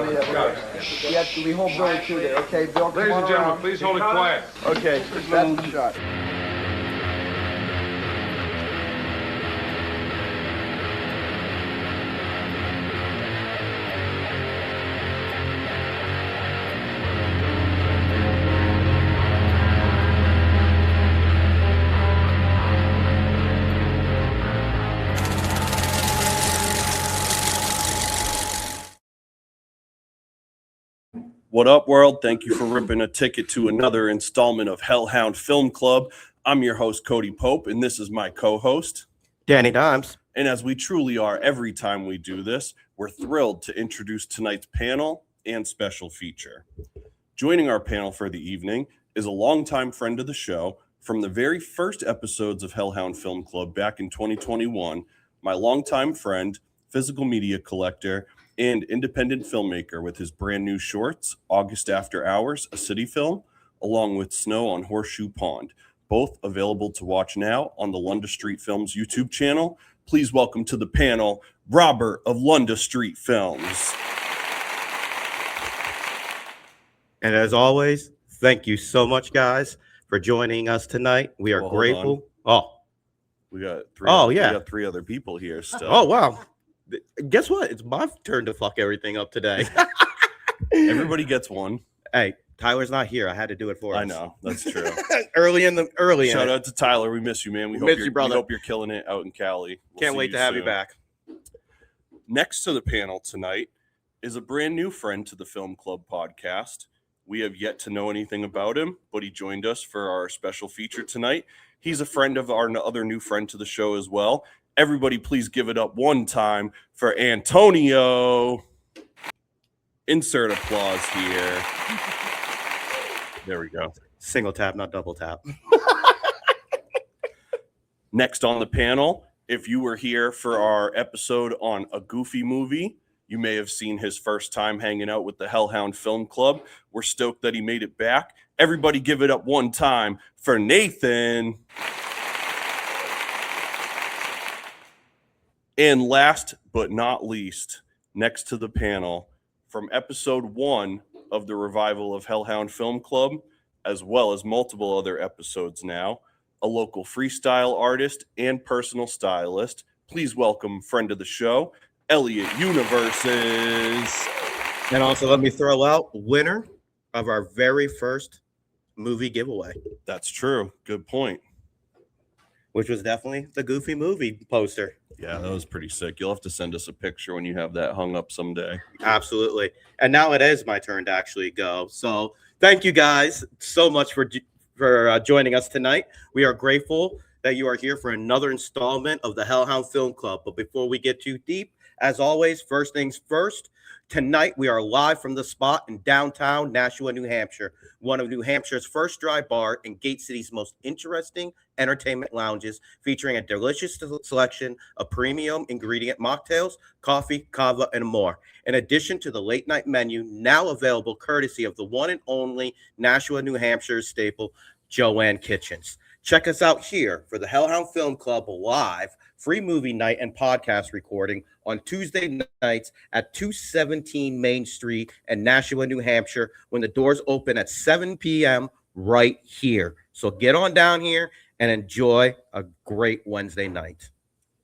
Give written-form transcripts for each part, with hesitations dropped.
We hold Billy too there. Okay, Bill, Ladies and gentlemen, please hold it quiet. Okay, that's the shot. What up, world? Thank you for ripping a ticket to another installment of Hellhound Film Club. I'm your host, Cody Pope, and this is my co-host, Danny Dimes. And as we truly are every time we do this, we're thrilled to introduce tonight's panel and special feature. Joining our panel for the evening is a longtime friend of the show from the very first episodes of Hellhound Film Club back in 2021, my longtime friend, physical media collector, and independent filmmaker with his brand new shorts, August After Hours, a city film, along with Snow on Horseshoe Pond, both available to watch now on the Lunda Street Films YouTube channel. Please welcome to the panel, Robert of Lunda Street Films. And as always, thank you so much, guys, for joining us tonight. We are grateful. We got three other people here still. Oh, wow. Guess what? It's my turn to fuck everything up today. Everybody gets one. Hey, Tyler's not here. I had to do it for us. I know, that's true. Shout out to Tyler. We miss you, man. We hope you're killing it out in Cali. Can't wait to have you back. Next to the panel tonight is a brand new friend to the Film Club podcast. We have yet to know anything about him, but he joined us for our special feature tonight. He's a friend of our other new friend to the show as well. Everybody, please give it up one time for Antonio. Insert applause here. There we go. Single tap, not double tap. Next on the panel, if you were here for our episode on a Goofy movie, you may have seen his first time hanging out with the Hellhound Film Club. We're stoked that he made it back. Everybody give it up one time for Nathan. And last but not least, next to the panel, from episode 1 of the revival of Hellhound Film Club, as well as multiple other episodes now, a local freestyle artist and personal stylist. Please welcome friend of the show, Elliot Universes. And also let me throw out winner of our very first movie giveaway. That's true. Good point. Which was definitely the Goofy movie poster. Yeah, that was pretty sick. You'll have to send us a picture when you have that hung up someday. Absolutely. And now it is my turn to actually go. So thank you guys so much for joining us tonight. We are grateful that you are here for another installment of the Hellhound Film Club. But before we get too deep, as always, first things first, tonight we are live from the spot in downtown Nashua, New Hampshire, one of New Hampshire's first dry bar and Gate City's most interesting entertainment lounges, featuring a delicious selection of premium ingredient mocktails, coffee, kava, and more. In addition to the late night menu, now available courtesy of the one and only Nashua, New Hampshire's staple, Joanne Kitchens. Check us out here for the Hellhound Film Club live free movie night and podcast recording on Tuesday nights at 217 Main Street in Nashua, New Hampshire, when the doors open at 7 p.m. right here. So get on down here and enjoy a great Wednesday night.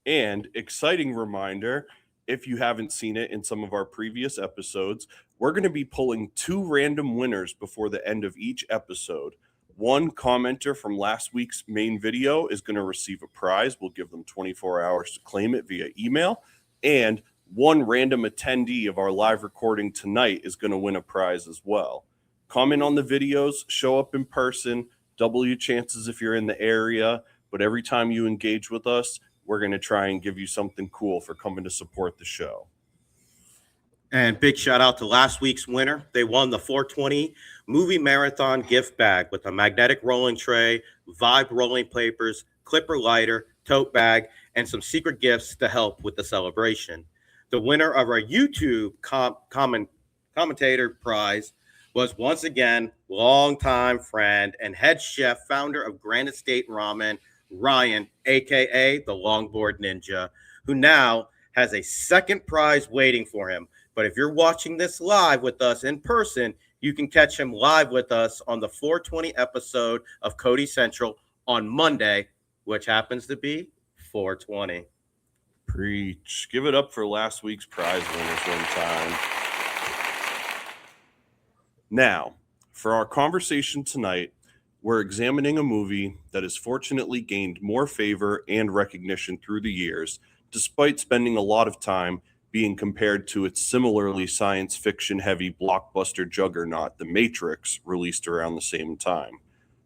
And exciting reminder, if you haven't seen it in some of our previous episodes, we're going to be pulling 2 random winners before the end of each episode. One commenter from last week's main video is going to receive a prize. We'll give them 24 hours to claim it via email. And one random attendee of our live recording tonight is going to win a prize as well. Comment on the videos, show up in person, double your chances if you're in the area. But every time you engage with us, we're going to try and give you something cool for coming to support the show. And big shout out to last week's winner. They won the 420 Movie Marathon gift bag with a magnetic rolling tray, Vibe rolling papers, clipper lighter, tote bag, and some secret gifts to help with the celebration. The winner of our YouTube commentator prize was once again longtime friend and head chef, founder of Grand Estate Ramen, Ryan, aka the Longboard Ninja, who now has a second prize waiting for him. But if you're watching this live with us in person, you can catch him live with us on the 420 episode of CODY Central on Monday, which happens to be 420. Preach. Give it up for last week's prize winners one time. Now, for our conversation tonight, we're examining a movie that has fortunately gained more favor and recognition through the years, despite spending a lot of time being compared to its similarly science fiction heavy blockbuster juggernaut, The Matrix, released around the same time.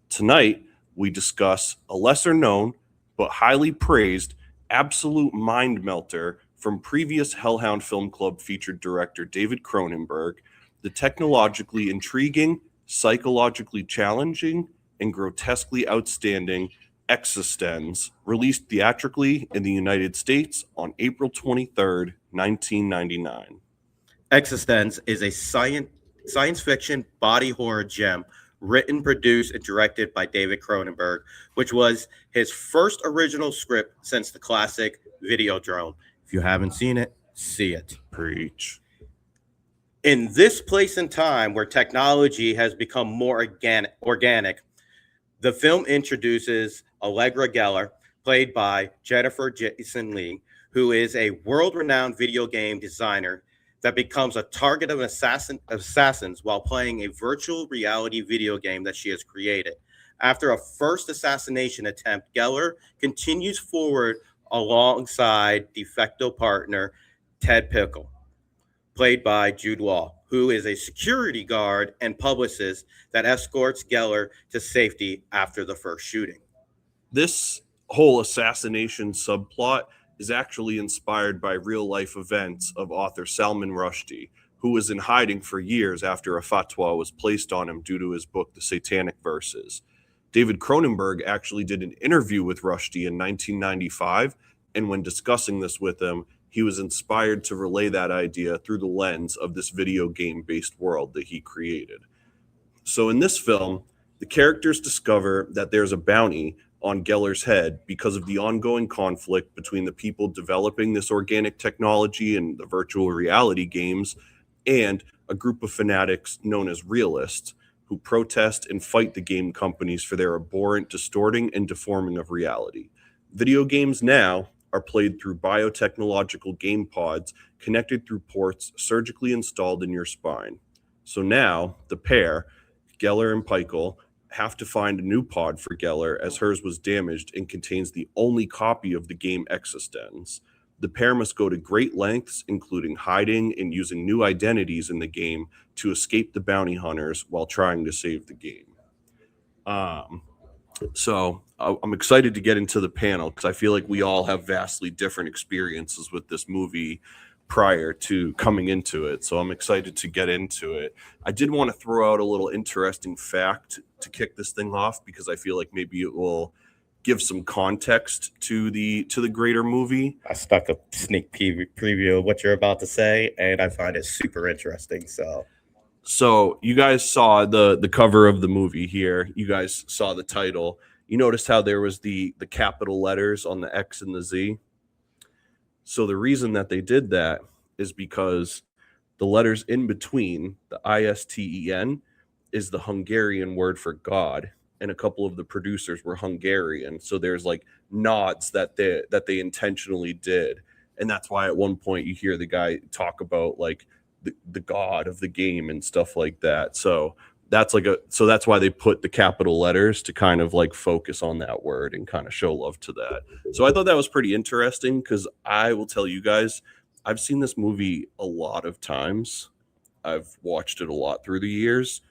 Tonight, we discuss a lesser known but highly praised absolute mind melter from previous Hellhound Film Club featured director David Cronenberg, the technologically intriguing, psychologically challenging, and grotesquely outstanding eXistenZ, released theatrically in the United States on April 23rd, 1999. eXistenZ is a science fiction body horror gem written, produced, and directed by David Cronenberg, which was his first original script since the classic Videodrome. If you haven't seen it, see it. Preach. In this place and time where technology has become more organic, the film introduces Allegra Geller, played by Jennifer Jason Leigh, who is a world-renowned video game designer that becomes a target of assassins while playing a virtual reality video game that she has created. After a first assassination attempt, Geller continues forward alongside de facto partner Ted Pickle, played by Jude Law, who is a security guard and publicist that escorts Geller to safety after the first shooting. This whole assassination subplot is actually inspired by real-life events of author Salman Rushdie, who was in hiding for years after a fatwa was placed on him due to his book, The Satanic Verses. David Cronenberg actually did an interview with Rushdie in 1995, and when discussing this with him, he was inspired to relay that idea through the lens of this video game-based world that he created. So in this film, the characters discover that there's a bounty on Geller's head because of the ongoing conflict between the people developing this organic technology and the virtual reality games and a group of fanatics known as realists who protest and fight the game companies for their abhorrent distorting and deforming of reality. Video games now are played through biotechnological game pods connected through ports surgically installed in your spine. So now the pair, Geller and Pickle, have to find a new pod for Geller as hers was damaged and contains the only copy of the game eXistenZ. The pair must go to great lengths, including hiding and using new identities in the game to escape the bounty hunters while trying to save the game. So I'm excited to get into the panel because I feel like we all have vastly different experiences with this movie prior to coming into it. So I'm excited to get into it. I did want to throw out a little interesting fact to kick this thing off because I feel like maybe it will give some context to the greater movie. I stuck a sneak preview of what you're about to say, and I find it super interesting. So you guys saw the cover of the movie here. You guys saw the title. You noticed how there was the capital letters on the X and the Z. So the reason that they did that is because the letters in between, the ISTEN, is the Hungarian word for God, and a couple of the producers were Hungarian. So there's like nods that they intentionally did, and that's why at one point you hear the guy talk about like the God of the game and stuff like that. So that's why they put the capital letters to kind of like focus on that word and kind of show love to that. So I thought that was pretty interesting because I will tell you guys, I've seen this movie a lot of times. I've watched it a lot through the years.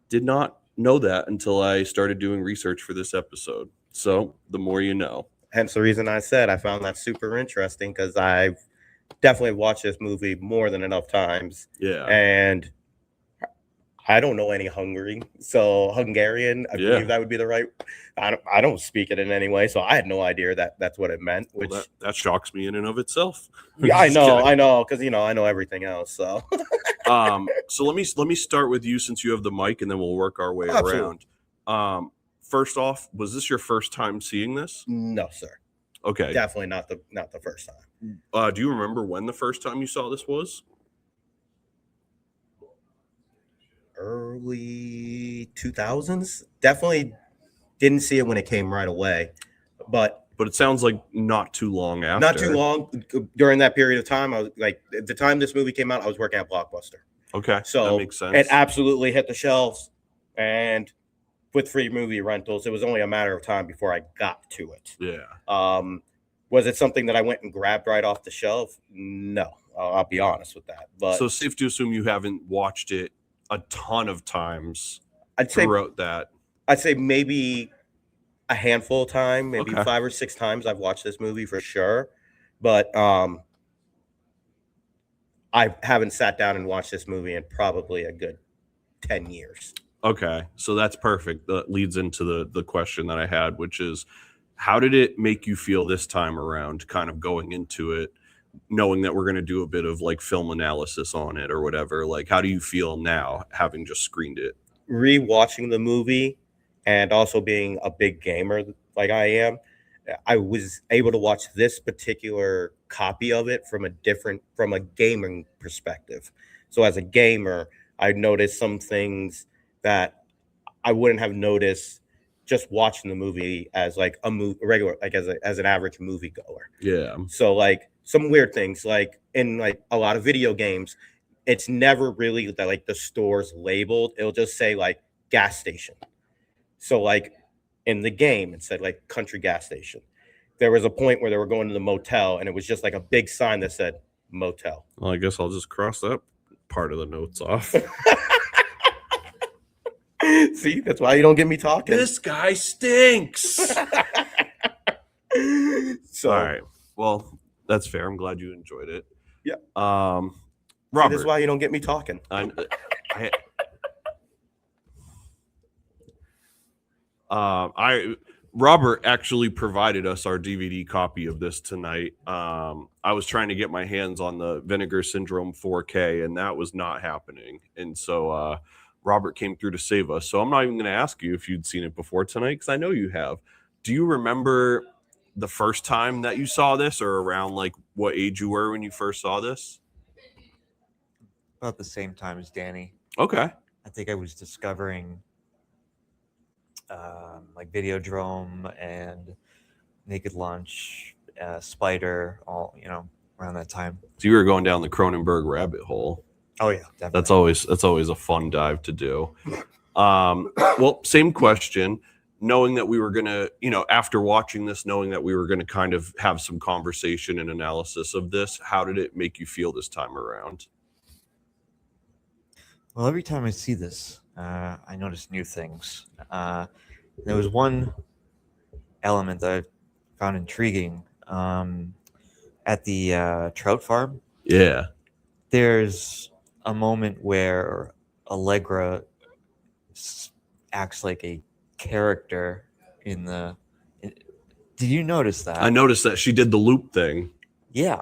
Did not know that until I started doing research for this episode. So the more you know. Hence the reason I said I found that super interesting because I've definitely watched this movie more than enough times. Yeah. And I don't know any Hungary, so Hungarian, I believe that would be the right. I don't speak it in any way, so I had no idea that that's what it meant. Which that shocks me in and of itself. Yeah, I know, because I know everything else. So, so let me start with you since you have the mic, and then we'll work our way around. First off, was this your first time seeing this? No, sir. Okay, definitely not the first time. Do you remember when the first time you saw this was? early 2000s. Definitely didn't see it when it came right away, but But it sounds like not too long after. not too long during that period of time. I was like, at the time this movie came out, I was working at Blockbuster. Okay, So that makes sense. it absolutely hit the shelves, and with free movie rentals, it was only a matter of time before I got to it. Yeah. Was it something that I went and grabbed right off the shelf? No, I'll be honest with that. But So safe to assume you haven't watched it a ton of times I'd say throughout that. I'd say maybe a handful of time, maybe Okay. 5 or 6 times I've watched this movie for sure. But I haven't sat down and watched this movie in probably a good 10 years. Okay, so that's perfect. That leads into the question that I had, which is, how did it make you feel this time around, kind of going into it, knowing that we're going to do a bit of like film analysis on it or whatever? Like, how do you feel now, having just screened it? Rewatching the movie and also being a big gamer like I am, I was able to watch this particular copy of it from a gaming perspective. So as a gamer, I noticed some things that I wouldn't have noticed just watching the movie as like a regular, like as an average moviegoer. Yeah. So like some weird things, like in like a lot of video games, it's never really that like the store's labeled. It'll just say like gas station. So like in the game, it said like country gas station. There was a point where they were going to the motel, and it was just like a big sign that said motel. Well, I guess I'll just cross that part of the notes off. See, that's why you don't get me talking. This guy stinks. So, all right. Well, that's fair. I'm glad you enjoyed it. Yeah. Robert. See, this is why you don't get me talking. Robert actually provided us our DVD copy of this tonight. I was trying to get my hands on the Vinegar Syndrome 4K, and that was not happening. And so Robert came through to save us. So I'm not even going to ask you if you'd seen it before tonight, because I know you have. Do you remember the first time that you saw this, or around like what age you were when you first saw this? About the same time as Danny. Okay. I think I was discovering like Videodrome and Naked Lunch, Spider, all around that time. So you were going down the Cronenberg rabbit hole. Oh yeah, That's definitely. always a fun dive to do. Well, same question. Knowing that we were gonna, after watching this, knowing that we were gonna kind of have some conversation and analysis of this, how did it make you feel this time around? Well, every time I see this, I notice new things. There was one element that I found intriguing at the trout farm. Yeah. There's a moment where Allegra acts like a character in the. Did you notice that? I noticed that she did the loop thing. Yeah,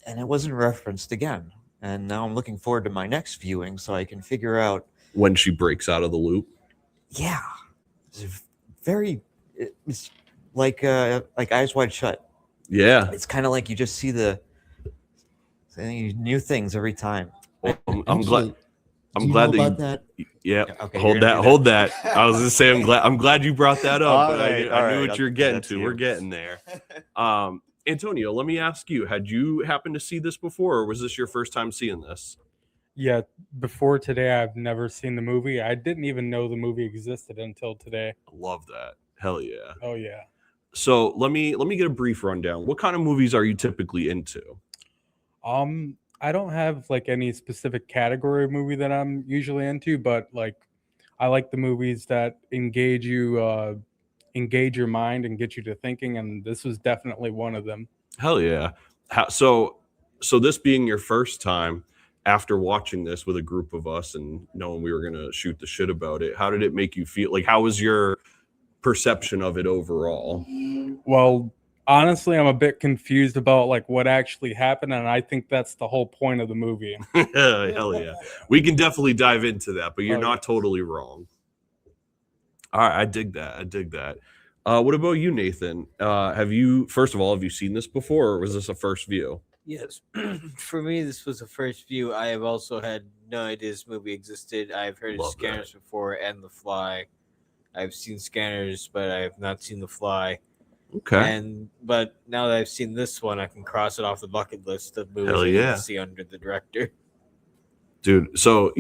and it wasn't referenced again. And now I'm looking forward to my next viewing so I can figure out When she breaks out of the loop. Yeah, it's like Eyes Wide Shut. Yeah. It's kind of like you just see the new things every time. Well, I'm glad. I'm Do glad know that about that. Yeah. Okay, Hold you're gonna that. do that. Hold that. I was gonna say I'm glad you brought that up. All But right, I all knew right, what you're getting that's to. you. We're getting there. Antonio, let me ask you: had you happened to see this before, or was this your first time seeing this? Yeah, before today, I've never seen the movie. I didn't even know the movie existed until today. Love that. Hell yeah. Oh yeah. So let me get a brief rundown. What kind of movies are you typically into? I don't have like any specific category of movie that I'm usually into, but like I like the movies that engage you, engage your mind and get you to thinking, and this was definitely one of them. Hell yeah. So this being your first time after watching this with a group of us and knowing we were going to shoot the shit about it, how did it make you feel? Like, how was your perception of it overall? Well, honestly, I'm a bit confused about like what actually happened, and I think that's the whole point of the movie. Hell yeah. We can definitely dive into that, but you're not totally wrong. All right, I dig that. What about you, Nathan? Have you seen this before, or was this a first view? Yes. For me, this was the first view. I have also had no idea this movie existed. I've heard of Love Scanners before and The Fly. I've seen Scanners, but I have not seen The Fly. Okay. But now that I've seen this one, I can cross it off the bucket list of movies Hell I need yeah. to see under the director. Dude, so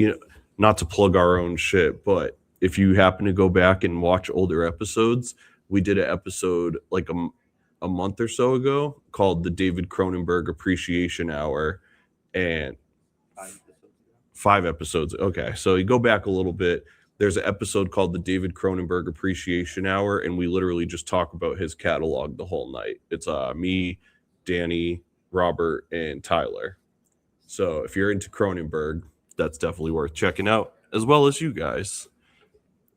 not to plug our own shit, but if you happen to go back and watch older episodes, we did an episode like a month or so ago called the David Cronenberg Appreciation Hour, and 5 episodes. Okay, so you go back a little bit. There's an episode called the David Cronenberg Appreciation Hour, and we literally just talk about his catalog the whole night. It's me, Danny, Robert, and Tyler. So if you're into Cronenberg, that's definitely worth checking out, as well as you guys.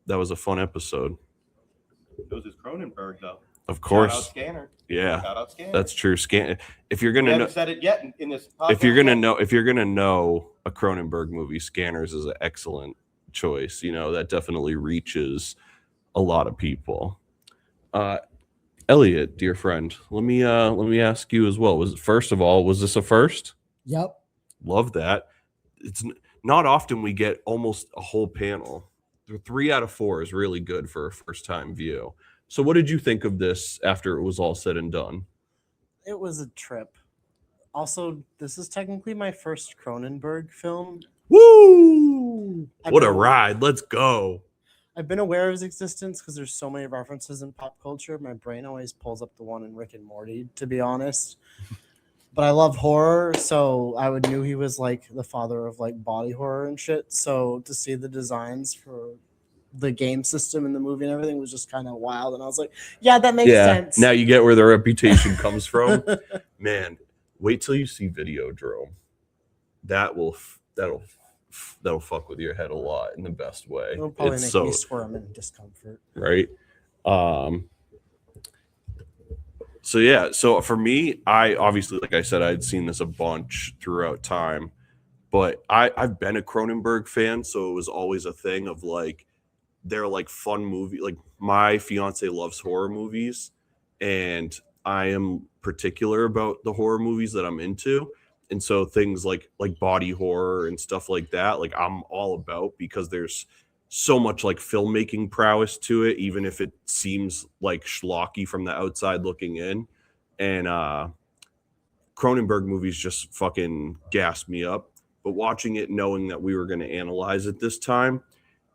That was a fun episode. It was his Cronenberg, though. Of course. Shout out Scanner. Yeah. Shout out Scanner. That's true. If you're We gonna know, haven't said it yet in this podcast. if you're gonna know a Cronenberg movie, Scanners is an excellent choice. That definitely reaches a lot of people. Elliot, dear friend, let me ask you as well. First of all, was this a first? Yep. Love that. It's not often we get almost a whole panel. 3 out of 4 is really good for a first time view. So what did you think of this after it was all said and done? It was a trip. Also, this is technically my first Cronenberg film. Woo! I've What a been- ride. Let's go. I've been aware of his existence because there's so many references in pop culture. My brain always pulls up the one in Rick and Morty, to be honest. But I love horror, so I knew he was like the father of like body horror and shit. So to see the designs for the game system in the movie and everything was just kind of wild. And I was like, yeah, that makes sense. Now you get where the reputation comes from. Man, wait till you see Videodrome. That'll fuck with your head a lot in the best way. It'll probably It's make me squirm in discomfort. right. So yeah, so for me, I obviously, like I said, I'd seen this a bunch throughout time, but I've been a Cronenberg fan, so it was always a thing of like, they're like fun movie. Like my fiance loves horror movies, and I am particular about the horror movies that I'm into. And so things like body horror and stuff like that, like I'm all about, because there's so much like filmmaking prowess to it, even if it seems like schlocky from the outside looking in. And Cronenberg movies just fucking gassed me up. But watching it, knowing that we were going to analyze it this time,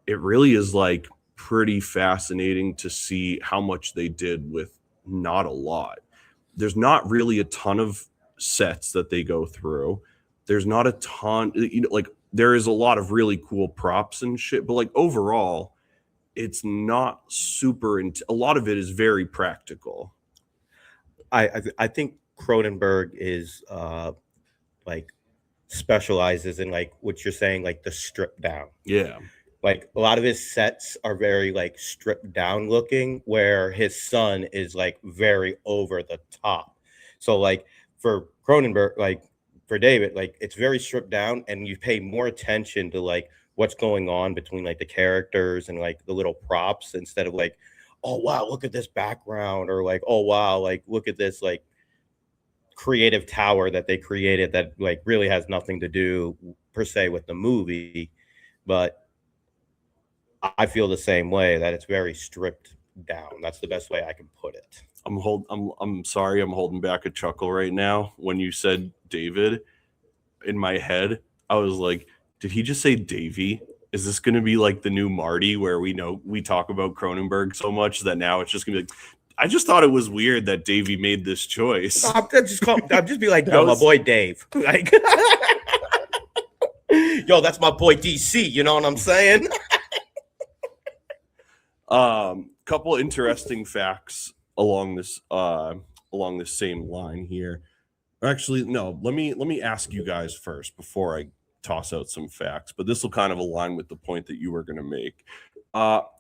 it really is like pretty fascinating to see how much they did with not a lot. There's not really a ton of sets that they go through. There's not a ton, like there is a lot of really cool props and shit, but like overall, it's not super. A lot of it is very practical. I think Cronenberg is like specializes in like what you're saying, like the strip down. Yeah. Like a lot of his sets are very like stripped down looking, where his son is like very over the top. So like for Cronenberg, like for David, like it's very stripped down, and you pay more attention to like what's going on between like the characters and like the little props, instead of like, oh wow, look at this background, or like, oh wow, like look at this like creative tower that they created that like really has nothing to do per se with the movie. But I feel the same way, that it's very stripped down. That's the best way I can put it. I'm sorry, I'm holding back a chuckle right now. When you said David, in my head, I was like, did he just say Davey? Is this going to be like the new Marty, where we talk about Cronenberg so much that now it's just going to be like, I just thought it was weird that Davey made this choice. I'm just be like, yo, my boy Dave. Like, yo, that's my boy DC. You know what I'm saying? Couple interesting facts along this same line here. Actually, no, let me ask you guys first before I toss out some facts, but this will kind of align with the point that you were going to make.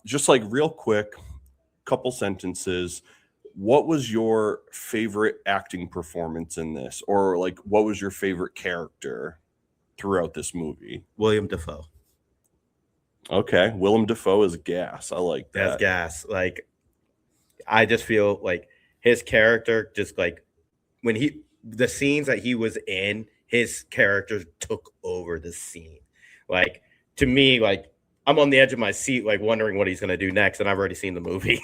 Just like real quick, couple sentences. What was your favorite acting performance in this? Or like, what was your favorite character throughout this movie? William Dafoe. Okay. Willem Dafoe is gas. I like that. That's gas. Like, I just feel like his character, just like when the scenes that he was in, his character took over the scene. Like, to me, like, I'm on the edge of my seat, like, wondering what he's going to do next, and I've already seen the movie.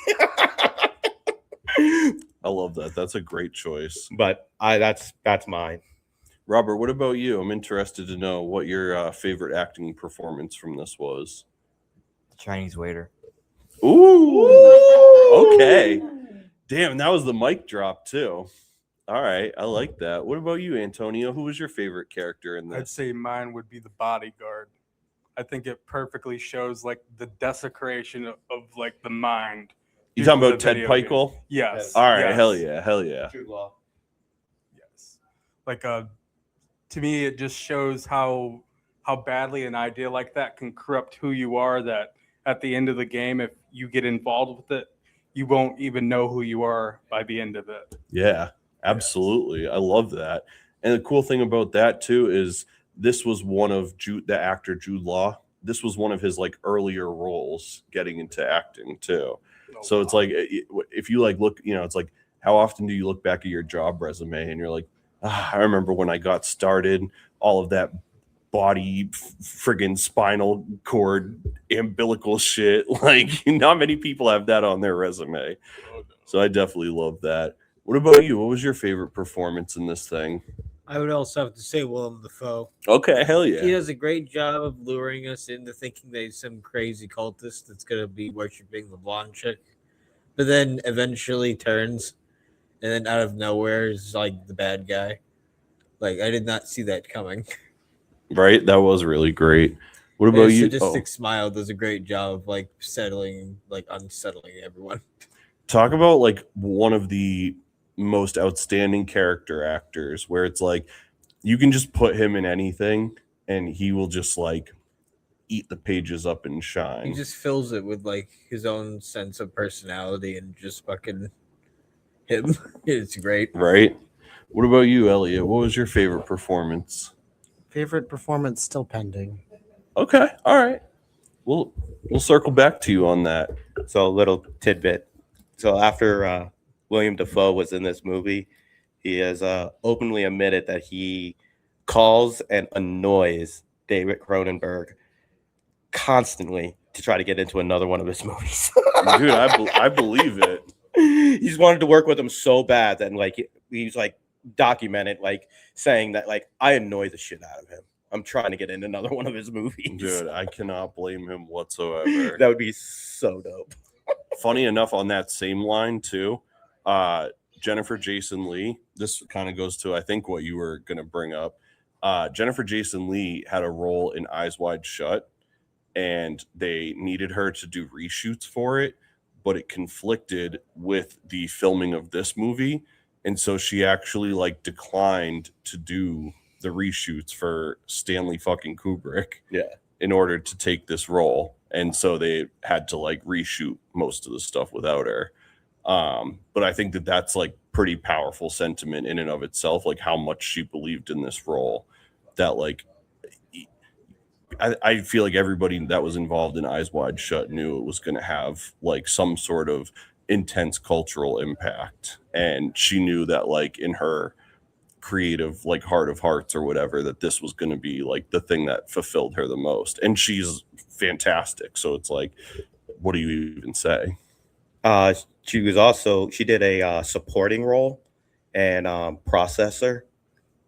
I love that. That's a great choice. But that's mine. Robert, what about you? I'm interested to know what your favorite acting performance from this was. The Chinese waiter. Ooh, okay. Damn, that was the mic drop too. All right, I like that. What about you, Antonio? Who was your favorite character in I'd this? say mine would be the bodyguard. I think it perfectly shows like the desecration of like the mind. You due talking to about the Ted video game. Pikel? Yes. All right, yes, hell yeah, hell yeah. Yes. Like to me, it just shows how badly an idea like that can corrupt who you are. That at the end of the game, if you get involved with it, you won't even know who you are by the end of it. Yeah, absolutely. I love that. And the cool thing about that too is this was one of the actor Jude Law. This was one of his like earlier roles getting into acting too. So it's like if you like look, it's like how often do you look back at your job resume and you're like, I remember when I got started, all of that body friggin' spinal cord umbilical shit. Like not many people have that on their resume. So I definitely love that. What about you? What was your favorite performance in this thing? I would also have to say Willem Dafoe. Okay, hell He yeah. does a great job of luring us into thinking that he's some crazy cultist that's going to be worshiping the blonde chick. But then eventually turns, and then out of nowhere is like the bad guy. Like, I did not see that coming. Right? That was really great. What about His you? sadistic smile does a great job of like unsettling everyone. Talk about like one of the most outstanding character actors where it's like you can just put him in anything and he will just like eat the pages up and shine. He just fills it with like his own sense of personality and just fucking him. It's great. Right? What about you, Elliot? What was your favorite performance? Favorite performance still pending. Okay, all right. We'll circle back to you on that. So a little tidbit. So after William Dafoe was in this movie, he has openly admitted that he calls and annoys David Cronenberg constantly to try to get into another one of his movies. Dude, I believe it. He's wanted to work with him so bad that like he's like documented like saying that like I annoy the shit out of him. I'm trying to get in another one of his movies. Dude, I cannot blame him whatsoever. That would be so dope. Funny enough, on that same line too, Jennifer Jason Leigh, this kind of goes to I think what you were going to bring up. Jennifer Jason Leigh had a role in Eyes Wide Shut, and they needed her to do reshoots for it, but it conflicted with the filming of this movie, and so she actually like declined to do the reshoots for Stanley fucking Kubrick in order to take this role, and so they had to like reshoot most of the stuff without her. But I think that that's like pretty powerful sentiment in and of itself, like how much she believed in this role, that like I feel like everybody that was involved in Eyes Wide Shut knew it was going to have like some sort of intense cultural impact, and she knew that like in her creative like heart of hearts or whatever, that this was going to be like the thing that fulfilled her the most. And she's fantastic, so it's like, what do you even say? She did a supporting role and Processor,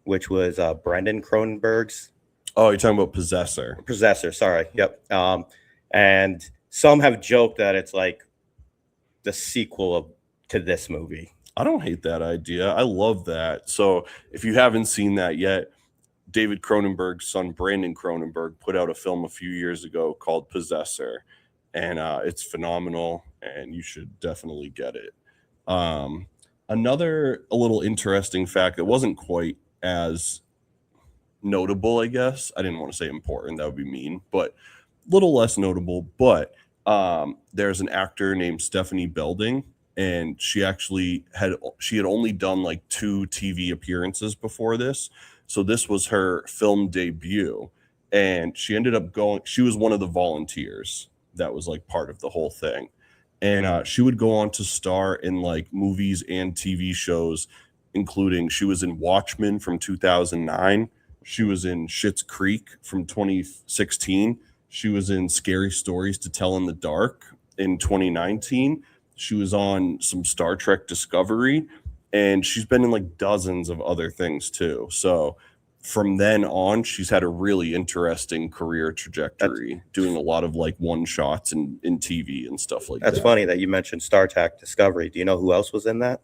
which was Brendan Cronenberg's. Oh, you're talking about Possessor. Sorry. Yep. And some have joked that it's like the sequel to this movie. I don't hate that idea. I love that. So if you haven't seen that yet, David Cronenberg's son, Brandon Cronenberg, put out a film a few years ago called Possessor, and it's phenomenal, and you should definitely get it. A little interesting fact that wasn't quite as notable, I guess. I didn't want to say important. That would be mean, but a little less notable. But there's an actor named Stephanie Belding, and she had only done like 2 TV appearances before this. So this was her film debut, and she ended up she was one of the volunteers that was like part of the whole thing. And she would go on to star in like movies and TV shows, including she was in Watchmen from 2009. She was in Schitt's Creek from 2016. She was in Scary Stories to Tell in the Dark in 2019. She was on some Star Trek Discovery, and she's been in like dozens of other things too. So from then on, she's had a really interesting career trajectory, doing a lot of like one shots in TV and stuff like that. That's funny that you mentioned Star Trek Discovery. Do you know who else was in that?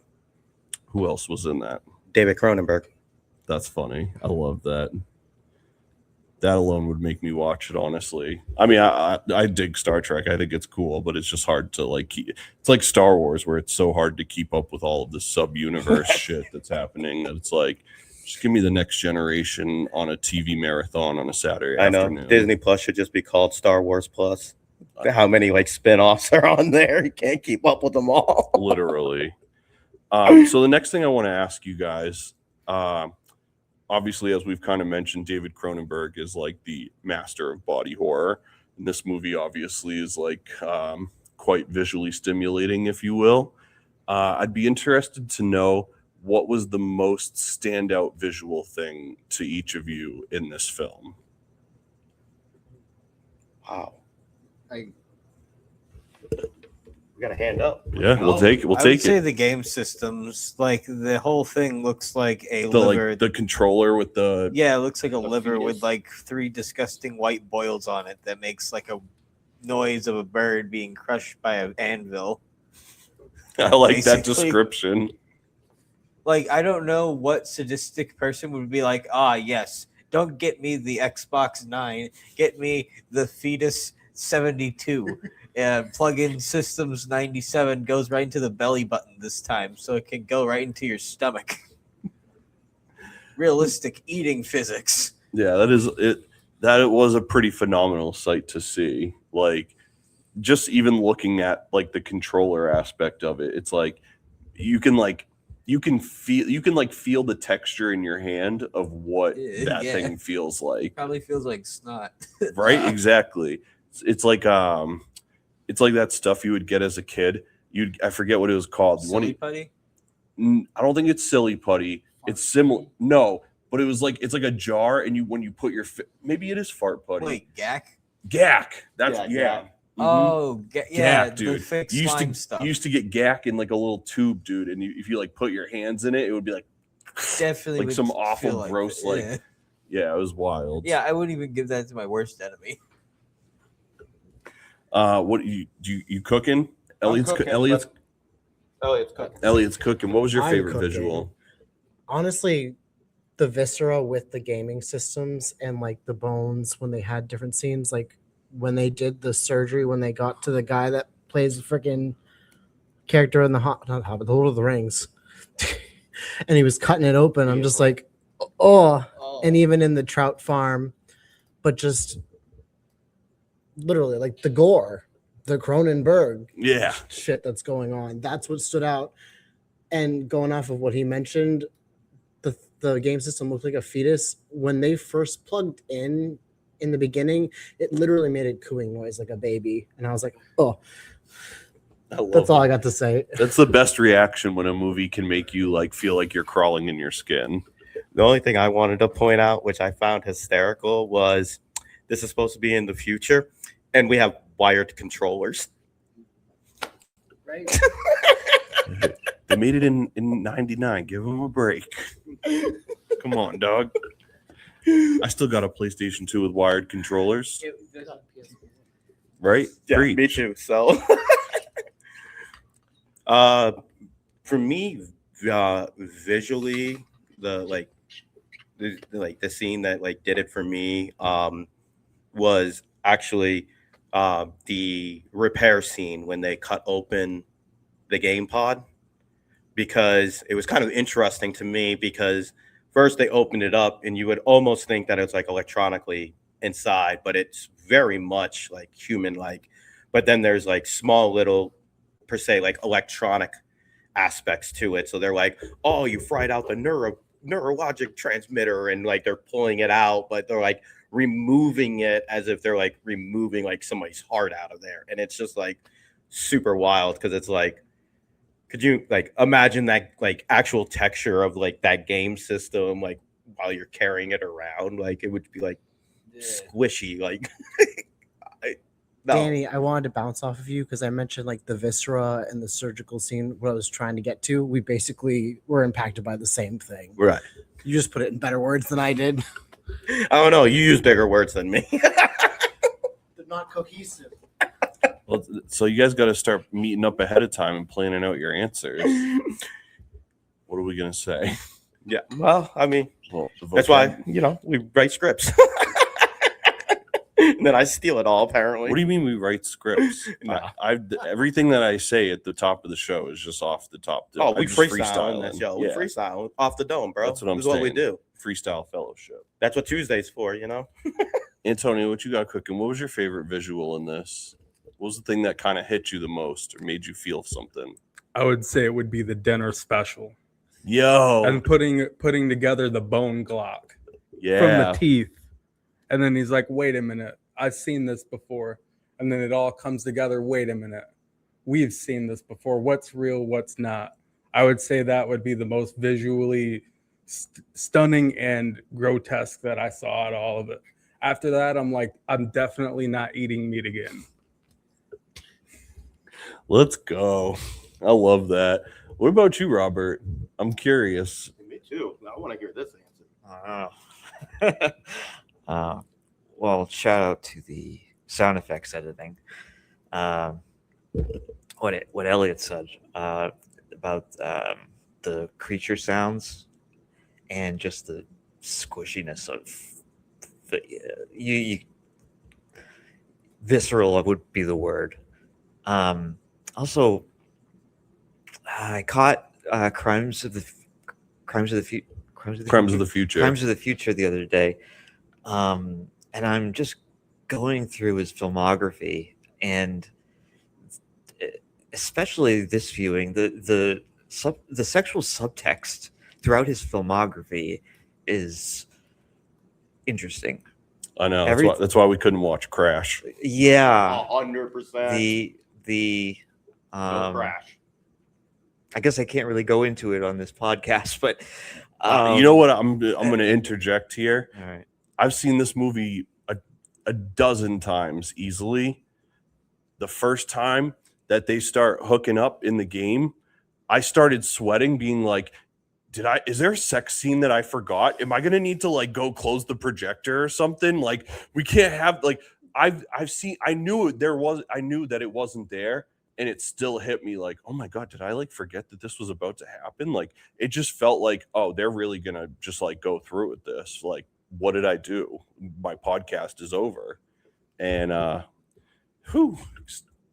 Who else was in that? David Cronenberg. That's funny. I love that. That alone would make me watch it, honestly. I mean, I dig Star Trek. I think it's cool, but it's just hard to like keep. It's like Star Wars, where it's so hard to keep up with all of the sub-universe shit that's happening. That it's like, just give me the Next Generation on a TV marathon on a Saturday afternoon. I know. Disney Plus should just be called Star Wars Plus. How many like spin-offs are on there? You can't keep up with them all. Literally. So the next thing I want to ask you guys, obviously, as we've kind of mentioned, David Cronenberg is like the master of body horror. And this movie obviously is like quite visually stimulating, if you will. I'd be interested to know what was the most standout visual thing to each of you in this film. Wow. We got a hand up. Yeah, we'll take it. We'll I take would say it. the game systems, like the whole thing looks like a The liver. like the controller with the Yeah, it looks like a liver fetus. with like 3 disgusting white boils on it that makes like a noise of a bird being crushed by an anvil. I like that basically. description. Like, I don't know what sadistic person would be like, ah, yes, don't get me the Xbox 9, get me the Fetus 72. Plug in Systems 97, goes right into the belly button this time, so it can go right into your stomach. Realistic eating physics. Yeah, that is it. That it was a pretty phenomenal sight to see. Like, just even looking at like the controller aspect of it, it's like you can feel the texture in your hand of what that Yeah. thing feels like. Probably feels like snot. Right? Exactly. It's like that stuff you would get as a kid. I forget what it was called. Silly putty? I don't think it's silly putty. It's similar. No, but it was like it's like a jar, and when you put your maybe it is fart putty. Wait, gack? Gack. That's Yeah, yeah. gack. Mhm. Oh, yeah, Gack, the dude. fake You slime stuff. used to get gack in like a little tube, dude, and if you like put your hands in it, it would be like Definitely like would some feel awful like gross it, like yeah. yeah, it was wild. Yeah, I wouldn't even give that to my worst enemy. What you cooking? Elliot's cooking, Elliot's cooking. Elliot's cooking. What was your I'm favorite cooking. visual? Honestly, the viscera with the gaming systems and like the bones when they had different scenes, like when they did the surgery, when they got to the guy that plays the freaking character in the the Lord of the Rings, and he was cutting it open. I'm just like, oh. And even in the trout farm, but just literally like the gore, the Cronenberg Yeah. shit that's going on. That's what stood out. And going off of what he mentioned, the game system looked like a fetus. When they first plugged in the beginning, it literally made a cooing noise like a baby. And I was like, oh, that's all I got to say. That's the best reaction when a movie can make you like feel like you're crawling in your skin. The only thing I wanted to point out, which I found hysterical, was this is supposed to be in the future, and we have wired controllers. Right? They made it in 99. Give them a break. Come on, dog. I still got a PlayStation 2 with wired controllers. Right? Yeah, Preach. me too. So, for me, visually, the scene that like did it for me was actually the repair scene when they cut open the game pod, because it was kind of interesting to me because first they opened it up and you would almost think that it's like electronically inside, but it's very much like human like, but then there's like small little per se like electronic aspects to it. So they're like, oh, you fried out the neurologic transmitter, and like they're pulling it out, but they're like removing it as if they're like removing like somebody's heart out of there. And it's just like super wild because it's like Could you like imagine that like actual texture of like that game system like while you're carrying it around? Like it would be like squishy. Like no. Danny, I wanted to bounce off of you because I mentioned like the viscera and the surgical scene. What I was trying to get to, we basically were impacted by the same thing. Right. You just put it in better words than I did. I don't know. You use bigger words than me. They're not cohesive. Well, so you guys got to start meeting up ahead of time and planning out your answers. What are we gonna say? Yeah. Well, I mean, Well, that's why we write scripts. And then I steal it all. Apparently. What do you mean we write scripts? No. Everything that I say at the top of the show is just off the top. Oh, we I'm just freestyle on this show. We Yeah. freestyle off the dome, bro. That's what I'm This is what we saying. do. Freestyle fellowship. That's what Tuesday's for, Antonio, what you got cooking? What was your favorite visual in this? What was the thing that kind of hit you the most or made you feel something? I would say it would be the dinner special Yo, and putting together the bone Glock yeah. from the teeth, and then he's like, "Wait a minute, I've seen this before," and then it all comes together. Wait a minute, we've seen this before. What's real? What's not? I would say that would be the most visually stunning and grotesque that I saw out of all of it. After that, I'm like, I'm definitely not eating meat again. Let's go. I love that. What about you, Robert? I'm curious. Me too. I want to hear this answer. Well, shout out to the sound effects editing. What Elliot said about the creature sounds and just the squishiness of the visceral would be the word. Also, I caught Crimes of the Future the other day, and I'm just going through his filmography, and especially this viewing, the sexual subtext throughout his filmography is interesting. I know. That's why we couldn't watch Crash. Yeah, 100%. The Crash. I guess I can't really go into it on this podcast, but you know what? I'm going to interject here. All right. I've seen this movie a dozen times easily. The first time that they start hooking up in the game, I started sweating, being like, is there a sex scene that I forgot? Am I going to need to like go close the projector or something? Like we can't have like, I knew that it wasn't there, and it still hit me like, oh my God, did I like forget that this was about to happen? Like it just felt like, oh, they're really going to just like go through with this. Like, what did I do? My podcast is over. And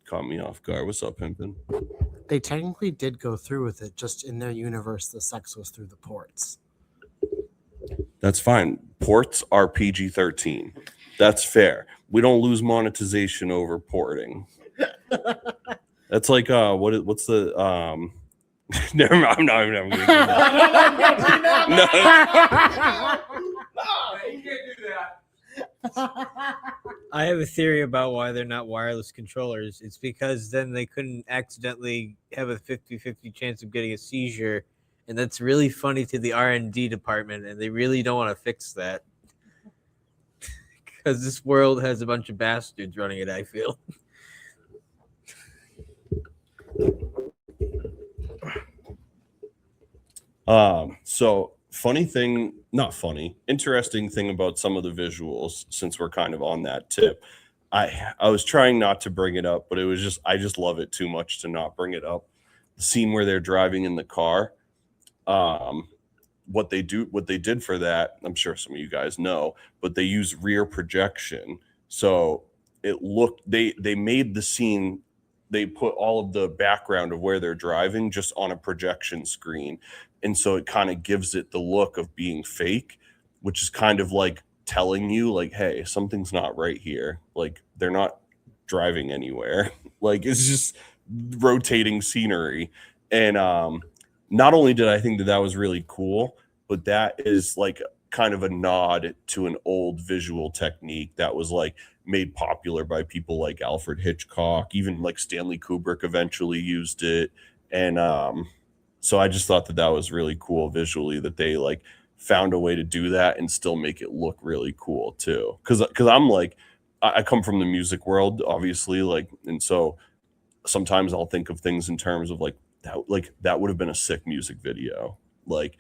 caught me off guard. What's up, Pimpin'? They technically did go through with it, just in their universe, the sex was through the ports. That's fine. Ports are PG-13. That's fair. We don't lose monetization over porting. That's like what's the never mind. I'm not even gonna get that. No, you can't do that. I have a theory about why they're not wireless controllers. It's because then they couldn't accidentally have a 50-50 chance of getting a seizure, and that's really funny to the R&D department, and they really don't want to fix that. Because this world has a bunch of bastards running it, I feel. So interesting thing about some of the visuals, since we're kind of on that tip. I was trying not to bring it up, but I just love it too much to not bring it up. The scene where they're driving in the car. What they did for that, I'm sure some of you guys know, but they use rear projection. So they made the scene, they put all of the background of where they're driving just on a projection screen. And so it kind of gives it the look of being fake, which is kind of like telling you like, hey, something's not right here. Like they're not driving anywhere. Like it's just rotating scenery. And not only did I think that was really cool, but that is like kind of a nod to an old visual technique that was like made popular by people like Alfred Hitchcock, even like Stanley Kubrick eventually used it. And so I just thought that that was really cool visually, that they like found a way to do that and still make it look really cool too. Because I'm like, I come from the music world, obviously, like, and so sometimes I'll think of things in terms of like that would have been a sick music video. Like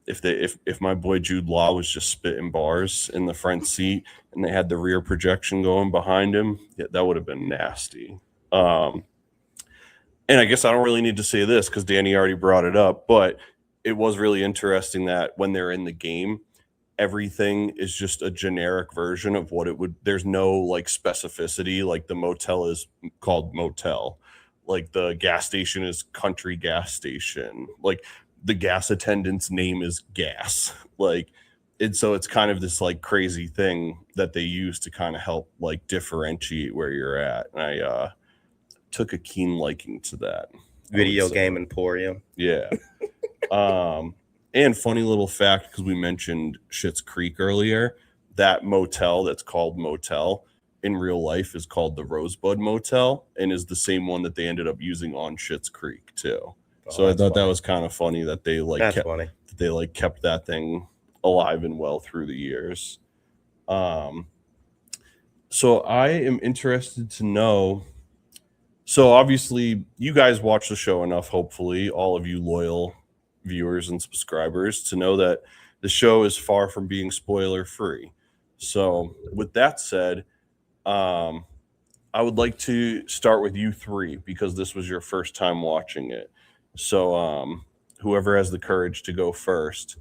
if my boy Jude Law was just spitting bars in the front seat and they had the rear projection going behind him, yeah, that would have been nasty. And I guess I don't really need to say this because Danny already brought it up, but it was really interesting that when they're in the game, everything is just a generic version of what it would. There's no like specificity. Like the motel is called motel. Like the gas station is country gas station. Like the gas attendant's name is gas. Like, and so it's kind of this like crazy thing that they use to kind of help like differentiate where you're at. And I took a keen liking to that. Video game emporium. Yeah. And funny little fact, because we mentioned Schitt's Creek earlier, that motel that's called motel in real life is called the Rosebud Motel and is the same one that they ended up using on Schitt's Creek too. So I thought that was kind of funny that they like kept that thing alive and well through the years. So I am interested to know. So obviously you guys watch the show enough, hopefully, all of you loyal viewers and subscribers, to know that the show is far from being spoiler free. So with that said, I would like to start with you three because this was your first time watching it. So whoever has the courage to go first,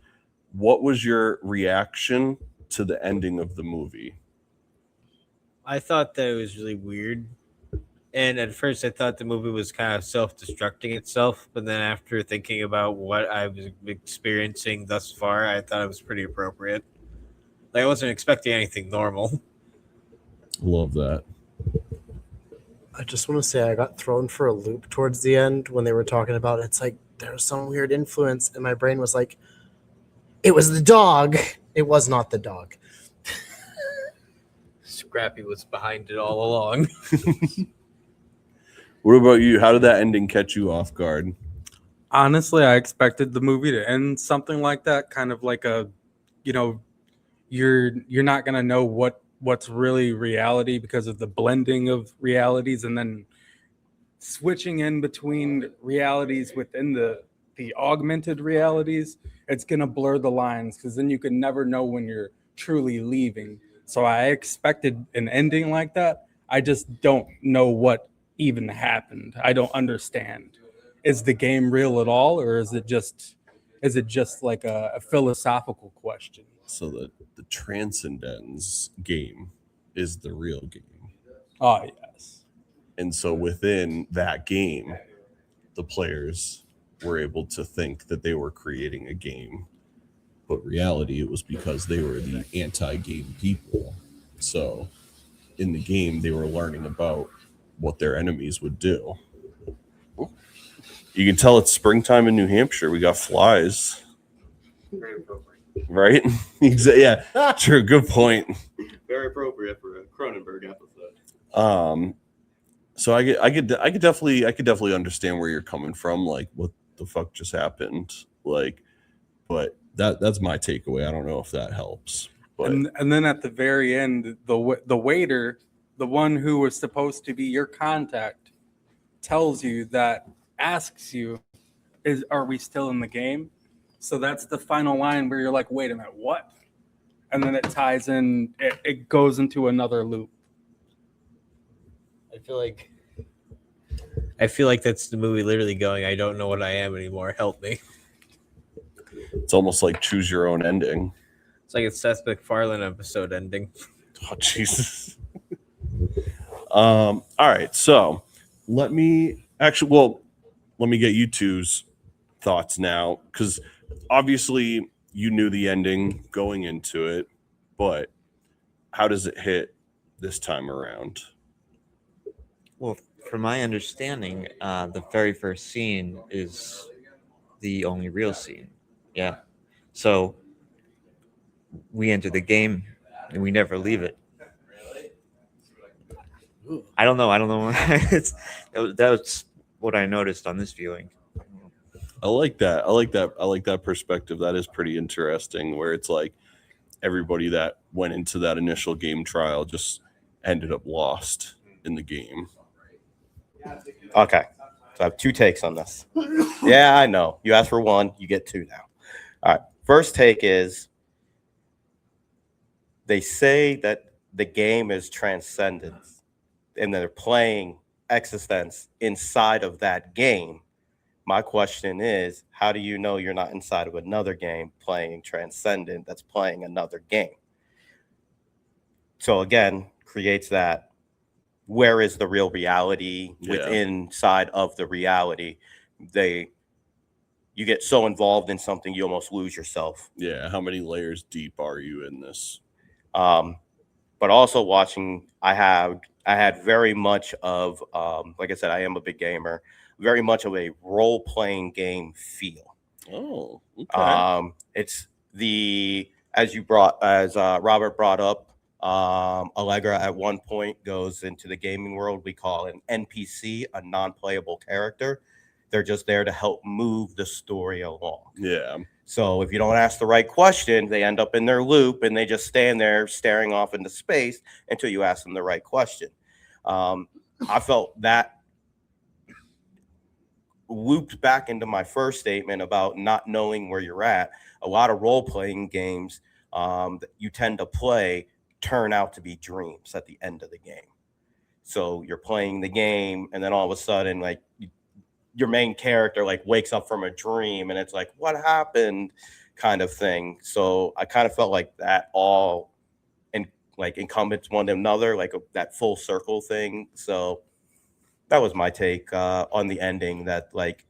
what was your reaction to the ending of the movie? I thought that it was really weird. And at first, I thought the movie was kind of self-destructing itself. But then after thinking about what I was experiencing thus far, I thought it was pretty appropriate. Like, I wasn't expecting anything normal. Love that. I just want to say I got thrown for a loop towards the end when they were talking about it's like there was some weird influence, and my brain was like, it was the dog. It was not the dog. Scrappy was behind it all along. What about you? How did that ending catch you off guard? Honestly, I expected the movie to end something like that, kind of like a, you're not gonna know what's really reality because of the blending of realities, and then switching in between realities within the augmented realities. It's gonna blur the lines because then you can never know when you're truly leaving. So I expected an ending like that. I just don't know what even happened. I don't understand. Is the game real at all, or is it just like a philosophical question? So the Transcendence game is the real game. Oh yes. And so within that game, the players were able to think that they were creating a game. But reality, it was because they were the anti-game people. So in the game, they were learning about what their enemies would do. You can tell it's springtime in New Hampshire. We got flies. Right? Yeah, true. Good point. Very appropriate for a Cronenberg episode. So I could definitely understand where you're coming from. Like, what the fuck just happened? Like, but that's my takeaway. I don't know if that helps. But And then at the very end, the waiter, the one who was supposed to be your contact, asks you, are we still in the game? So that's the final line where you're like, wait a minute, what? And then it ties in, it goes into another loop. I feel like that's the movie literally going, I don't know what I am anymore. Help me. it's almost like choose your own ending. It's like a Seth MacFarlane episode ending. Oh, Jesus. All right. So let me get you two's thoughts now, because obviously you knew the ending going into it, but how does it hit this time around? Well, from my understanding, the very first scene is the only real scene. Yeah. So we enter the game and we never leave it. I don't know. That was what I noticed on this viewing. I like that. I like that perspective. That is pretty interesting, where it's like everybody that went into that initial game trial just ended up lost in the game. Okay. So I have 2 takes on this. Yeah, I know. You asked for 1, you get 2 now. All right. First take is they say that the game is transcendence and they're playing eXistenZ inside of that game. My question is, how do you know you're not inside of another game playing Transcendent that's playing another game? So again, creates that, where is the real reality inside of the reality? You get so involved in something, you almost lose yourself. Yeah, how many layers deep are you in this? But also watching, I had very much of, like I said, I am a big gamer, very much of a role-playing game feel. Oh, okay. It's as Robert brought up, Allegra at one point goes into the gaming world. We call an NPC, a non-playable character. They're just there to help move the story along. Yeah. So if you don't ask the right question, they end up in their loop and they just stand there staring off into space until you ask them the right question. I felt that looped back into my first statement about not knowing where you're at. A lot of role-playing games that you tend to play turn out to be dreams at the end of the game. So you're playing the game and then all of a sudden, like, your main character like wakes up from a dream and it's like, what happened, kind of thing. So I kind of felt like that all encompassed one another, like that full circle thing. So that was my take on the ending, that like,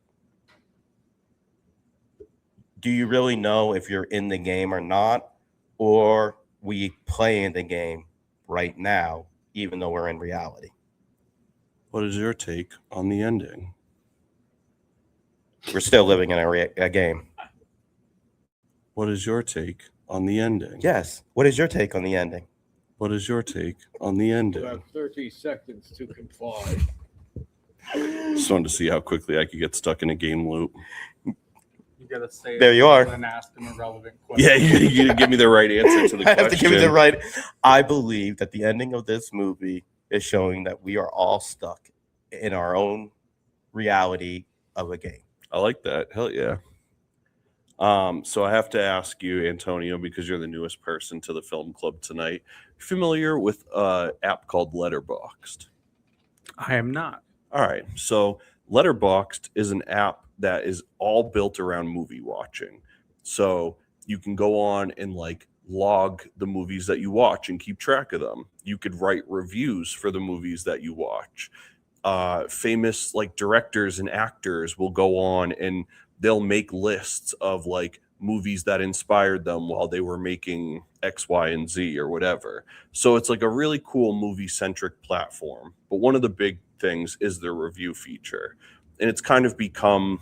do you really know if you're in the game or not, or we play in the game right now even though we're in reality? What is your take on the ending? We're still living in a game. What is your take on the ending? Yes. What is your take on the ending? What is your take on the ending? You have 30 seconds to comply. Just wanted to see how quickly I could get stuck in a game loop. You gotta say There you are. and ask them a relevant question. Yeah, you gotta give me the right answer to the I question. have to give you the right. I believe that the ending of this movie is showing that we are all stuck in our own reality of a game. I like that. Hell yeah. So I have to ask you, Antonio, because you're the newest person to the film club tonight, familiar with an app called Letterboxd? I am not. All right. So Letterboxd is an app that is all built around movie watching. So you can go on and like log the movies that you watch and keep track of them. You could write reviews for the movies that you watch. Famous like directors and actors will go on and they'll make lists of like movies that inspired them while they were making X, Y, and Z or whatever. So it's like a really cool movie-centric platform. But one of the big things is the review feature. And it's kind of become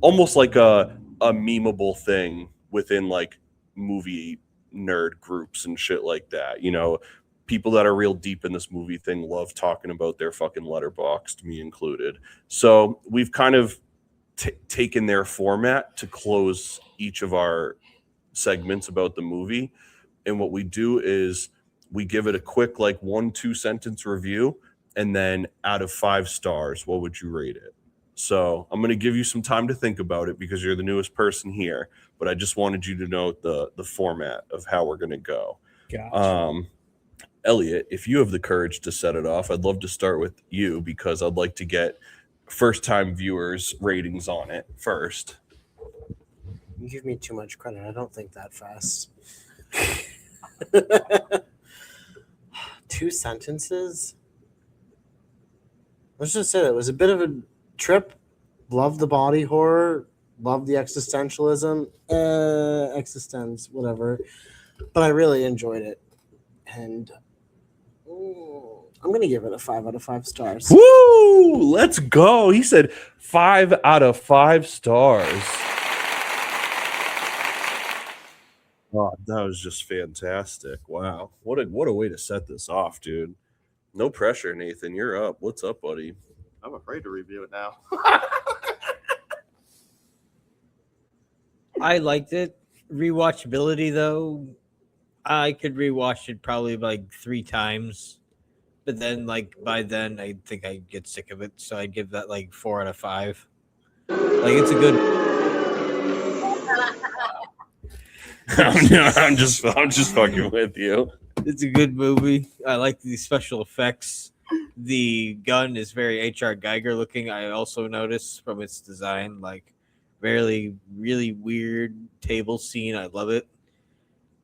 almost like a memeable thing within like movie nerd groups and shit like that. You know, people that are real deep in this movie thing love talking about their fucking Letterboxd, me included. So we've kind of taken their format to close each of our segments about the movie. And what we do is we give it a quick, like 1-2 sentence review. And then out of 5 stars, what would you rate it? So I'm going to give you some time to think about it because you're the newest person here. But I just wanted you to know the format of how we're going to go. Gotcha. Elliot, if you have the courage to set it off, I'd love to start with you because I'd like to get first-time viewers' ratings on it first. You give me too much credit. I don't think that fast. 2 sentences? Let's just say that it was a bit of a trip. Love the body horror. Love the existentialism. eXistenZ, whatever. But I really enjoyed it. And I'm going to give it a 5 out of 5 stars. Woo! Let's go. He said 5 out of 5 stars. Oh, that was just fantastic. Wow. What a way to set this off, dude. No pressure, Nathan. You're up. What's up, buddy? I'm afraid to review it now. I liked it. Rewatchability, though, I could rewatch it probably like 3 times. But then, like, by then, I think I'd get sick of it. So I'd give that like 4 out of 5. Like, it's a good. I'm just fucking with you. It's a good movie. I like the special effects. The gun is very H.R. Geiger looking. I also noticed from its design, like, really weird table scene. I love it.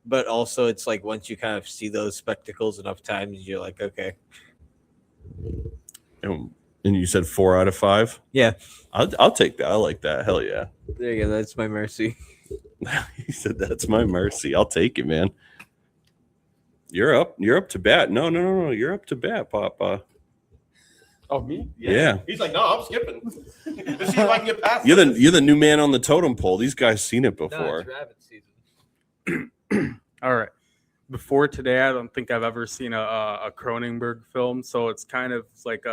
But also, it's like once you kind of see those spectacles enough times, you're like, okay. And you said 4 out of 5? Yeah. I'll take that. I like that. Hell yeah. There you go. That's my mercy. He said, "That's my mercy. I'll take it, man." You're up to bat. No. You're up to bat, Papa. Oh, me? Yeah. He's like, no, I'm skipping. Let's see if I can get past You're the new man on the totem pole. These guys seen it before. it's rabbit season. All right. Before today, I don't think I've ever seen a Cronenberg film, so it's kind of like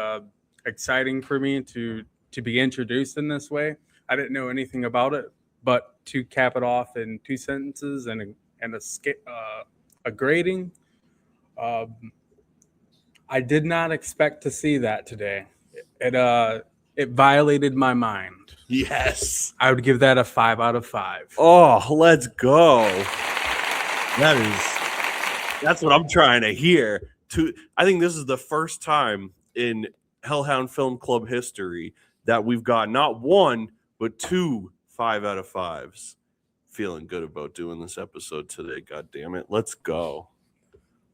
exciting for me to be introduced in this way. I didn't know anything about it, but to cap it off in 2 sentences and a grading, I did not expect to see that today. It violated my mind. Yes. I would give that a 5 out of 5. Oh, let's go. That's what I'm trying to hear. I think this is the first time in Hellhound Film Club history that we've got not 1 but 2 5 out of 5s. Feeling good about doing this episode today. God damn it. Let's go.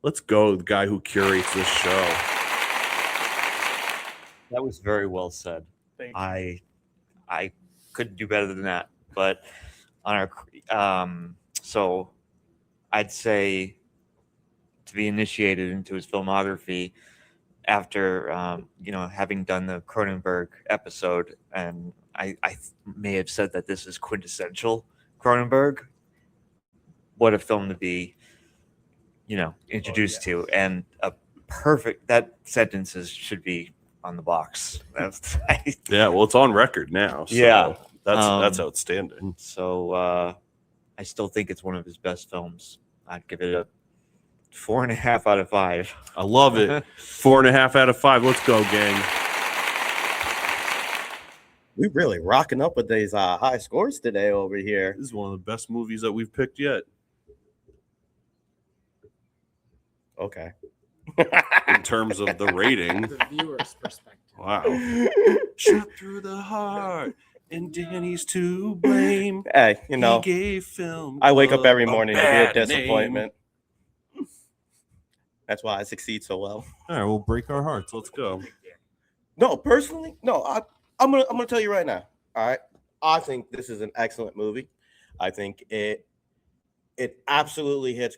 Let's go, the guy who curates this show. That was very well said. Thank you. I couldn't do better than that. But on our so I'd say to be initiated into his filmography after having done the Cronenberg episode, and I may have said that this is quintessential Cronenberg. What a film to be introduced to, and a perfect that sentences should be on the box. Yeah, well, it's on record now. So Yeah. that's outstanding. So I still think it's one of his best films. I'd give it a 4.5 out of 5. I love it. 4.5 out of 5. Let's go, gang. We really rocking up with these high scores today over here. This is one of the best movies that we've picked yet. Okay. In terms of the rating. The viewer's perspective. Wow. Shot through the heart, and Danny's to blame. Hey, He gave film. I wake up every a morning to be a bad name. disappointment. That's why I succeed so well. All right, we'll break our hearts. Let's go. No, personally, no. I'm gonna tell you right now. All right, I think this is an excellent movie. I think it absolutely hits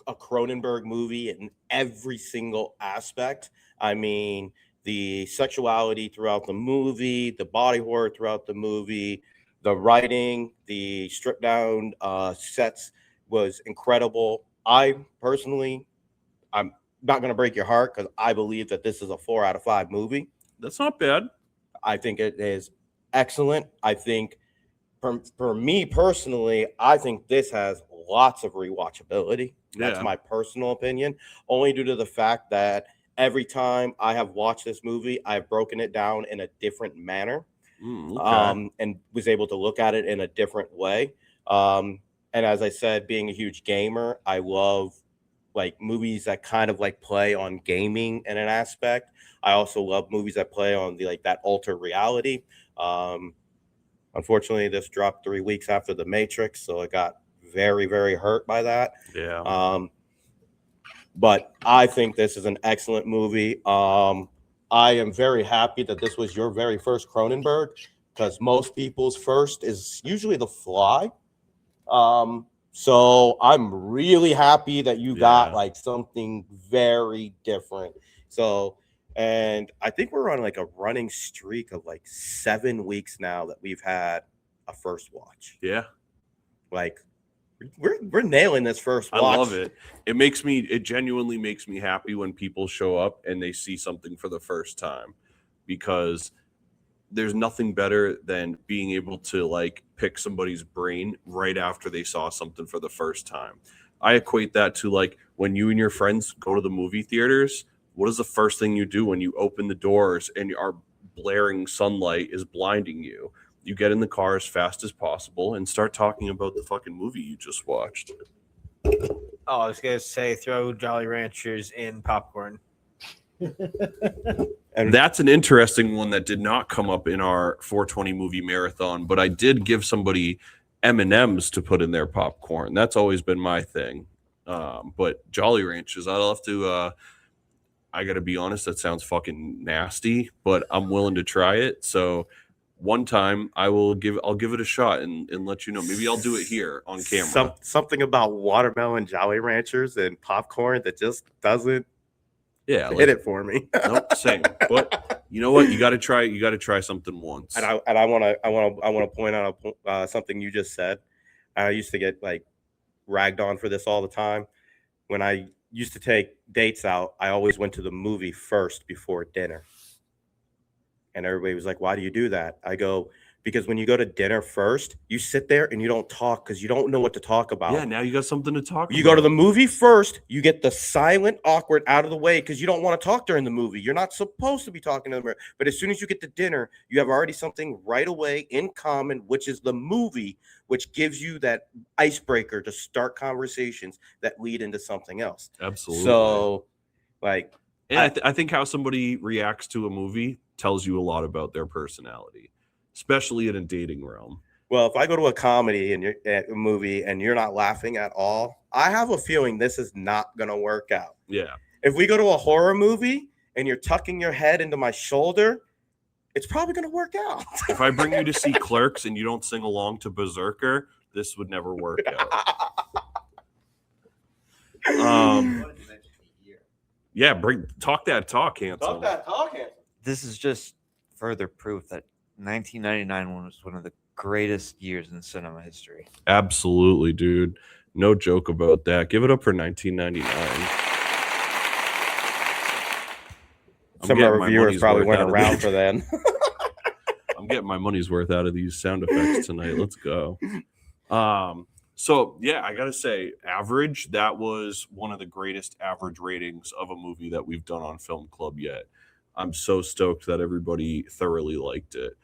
a Cronenberg movie in every single aspect. I mean, the sexuality throughout the movie, the body horror throughout the movie, the writing, the stripped down sets was incredible. I'm not going to break your heart because I believe that this is a 4 out of 5 movie. That's not bad. I think it is excellent. I think for me personally, I think this has lots of rewatchability. That's my personal opinion, only due to the fact that every time I have watched this movie, I've broken it down in a different manner, and was able to look at it in a different way. And as I said, being a huge gamer, I love like movies that kind of like play on gaming in an aspect. I also love movies that play on the that alter reality. Unfortunately, this dropped 3 weeks after The Matrix, so I got very, very hurt by that. Yeah. But I think this is an excellent movie. I am very happy that this was your very first Cronenberg, because most people's first is usually The Fly. So I'm really happy that you got like something very different. So, and I think we're on like a running streak of like 7 weeks now that we've had a first watch. Yeah. Like we're nailing this first watch. I love it. It genuinely makes me happy when people show up and they see something for the first time, because there's nothing better than being able to like pick somebody's brain right after they saw something for the first time. I equate that to like when you and your friends go to the movie theaters. What is the first thing you do when you open the doors and our blaring sunlight is blinding you? You get in the car as fast as possible and start talking about the fucking movie you just watched. Oh, I was gonna say throw Jolly Ranchers in popcorn. And that's an interesting one that did not come up in our 420 movie marathon, but I did give somebody M&Ms to put in their popcorn. That's always been my thing. But Jolly Ranchers, I'll have to I gotta be honest, that sounds fucking nasty, but I'm willing to try it. So one time I'll give it a shot and let you know. Maybe I'll do it here on camera. Something about watermelon Jolly Ranchers and popcorn that just doesn't hit it for me. Nope, same. But you know what? You gotta try something once. And I want to point out something you just said. I used to get like ragged on for this all the time. When I used to take dates out, I always went to the movie first before dinner. And everybody was like, why do you do that? I go, because when you go to dinner first, you sit there and you don't talk because you don't know what to talk about. Yeah, now you got something to talk about. You go to the movie first, you get the silent, awkward out of the way because you don't want to talk during the movie. You're not supposed to be talking to them. But as soon as you get to dinner, you have already something right away in common, which is the movie, which gives you that icebreaker to start conversations that lead into something else. Absolutely. So, like, and I think how somebody reacts to a movie tells you a lot about their personality, especially in a dating realm. Well, if I go to a comedy and you're at a movie and you're not laughing at all, I have a feeling this is not going to work out. Yeah. If we go to a horror movie and you're tucking your head into my shoulder, it's probably going to work out. If I bring you to see Clerks and you don't sing along to Berserker, this would never work out. Yeah, talk that talk, handsome. Talk that talk, handsome. This is just further proof that 1999 was one of the greatest years in cinema history. Absolutely, dude. No joke about that. Give it up for 1999. Some of our reviewers probably weren't around for then. I'm getting my money's worth out of these sound effects tonight. Let's go. So yeah, I gotta say, average, that was one of the greatest average ratings of a movie that we've done on Film Club yet. I'm so stoked that everybody thoroughly liked it.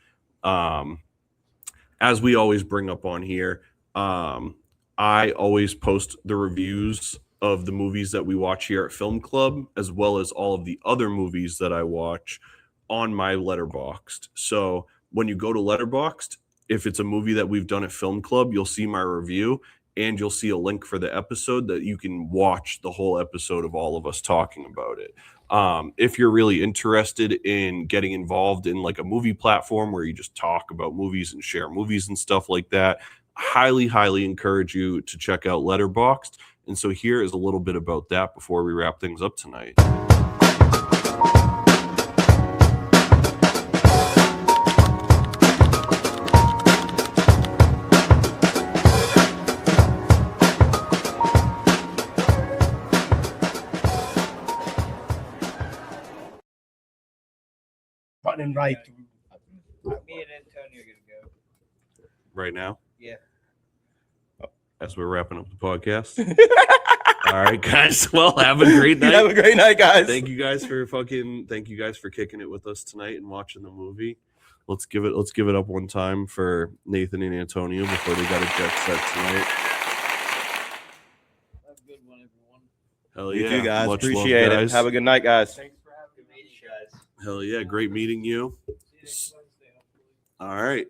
As we always bring up on here, I always post the reviews of the movies that we watch here at Film Club, as well as all of the other movies that I watch on my Letterboxd. So when you go to Letterboxd, if it's a movie that we've done at Film Club, you'll see my review and you'll see a link for the episode that you can watch the whole episode of all of us talking about it. If you're really interested in getting involved in like a movie platform where you just talk about movies and share movies and stuff like that, highly, highly encourage you to check out Letterboxd. And so here is a little bit about that before we wrap things up tonight. Running right through. Me and Antonio are gonna go. Right now? Yeah. As we're wrapping up the podcast. All right, guys. Well, have a great night. Have a great night, guys. Thank you guys for kicking it with us tonight and watching the movie. Let's give it up one time for Nathan and Antonio before they got a jet set tonight. Have a good one, everyone. Hell You yeah. too, guys. Much Appreciate love, it. guys. Have a good night, guys. Thanks for having me, guys. Hell yeah. Great meeting you. All right.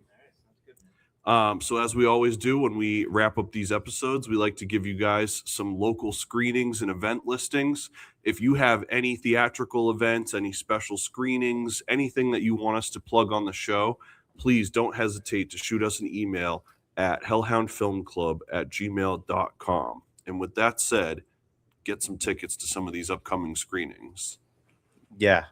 So as we always do when we wrap up these episodes, we like to give you guys some local screenings and event listings. If you have any theatrical events, any special screenings, anything that you want us to plug on the show, please don't hesitate to shoot us an email at hellhoundfilmclub@gmail.com. And with that said, get some tickets to some of these upcoming screenings. Yeah.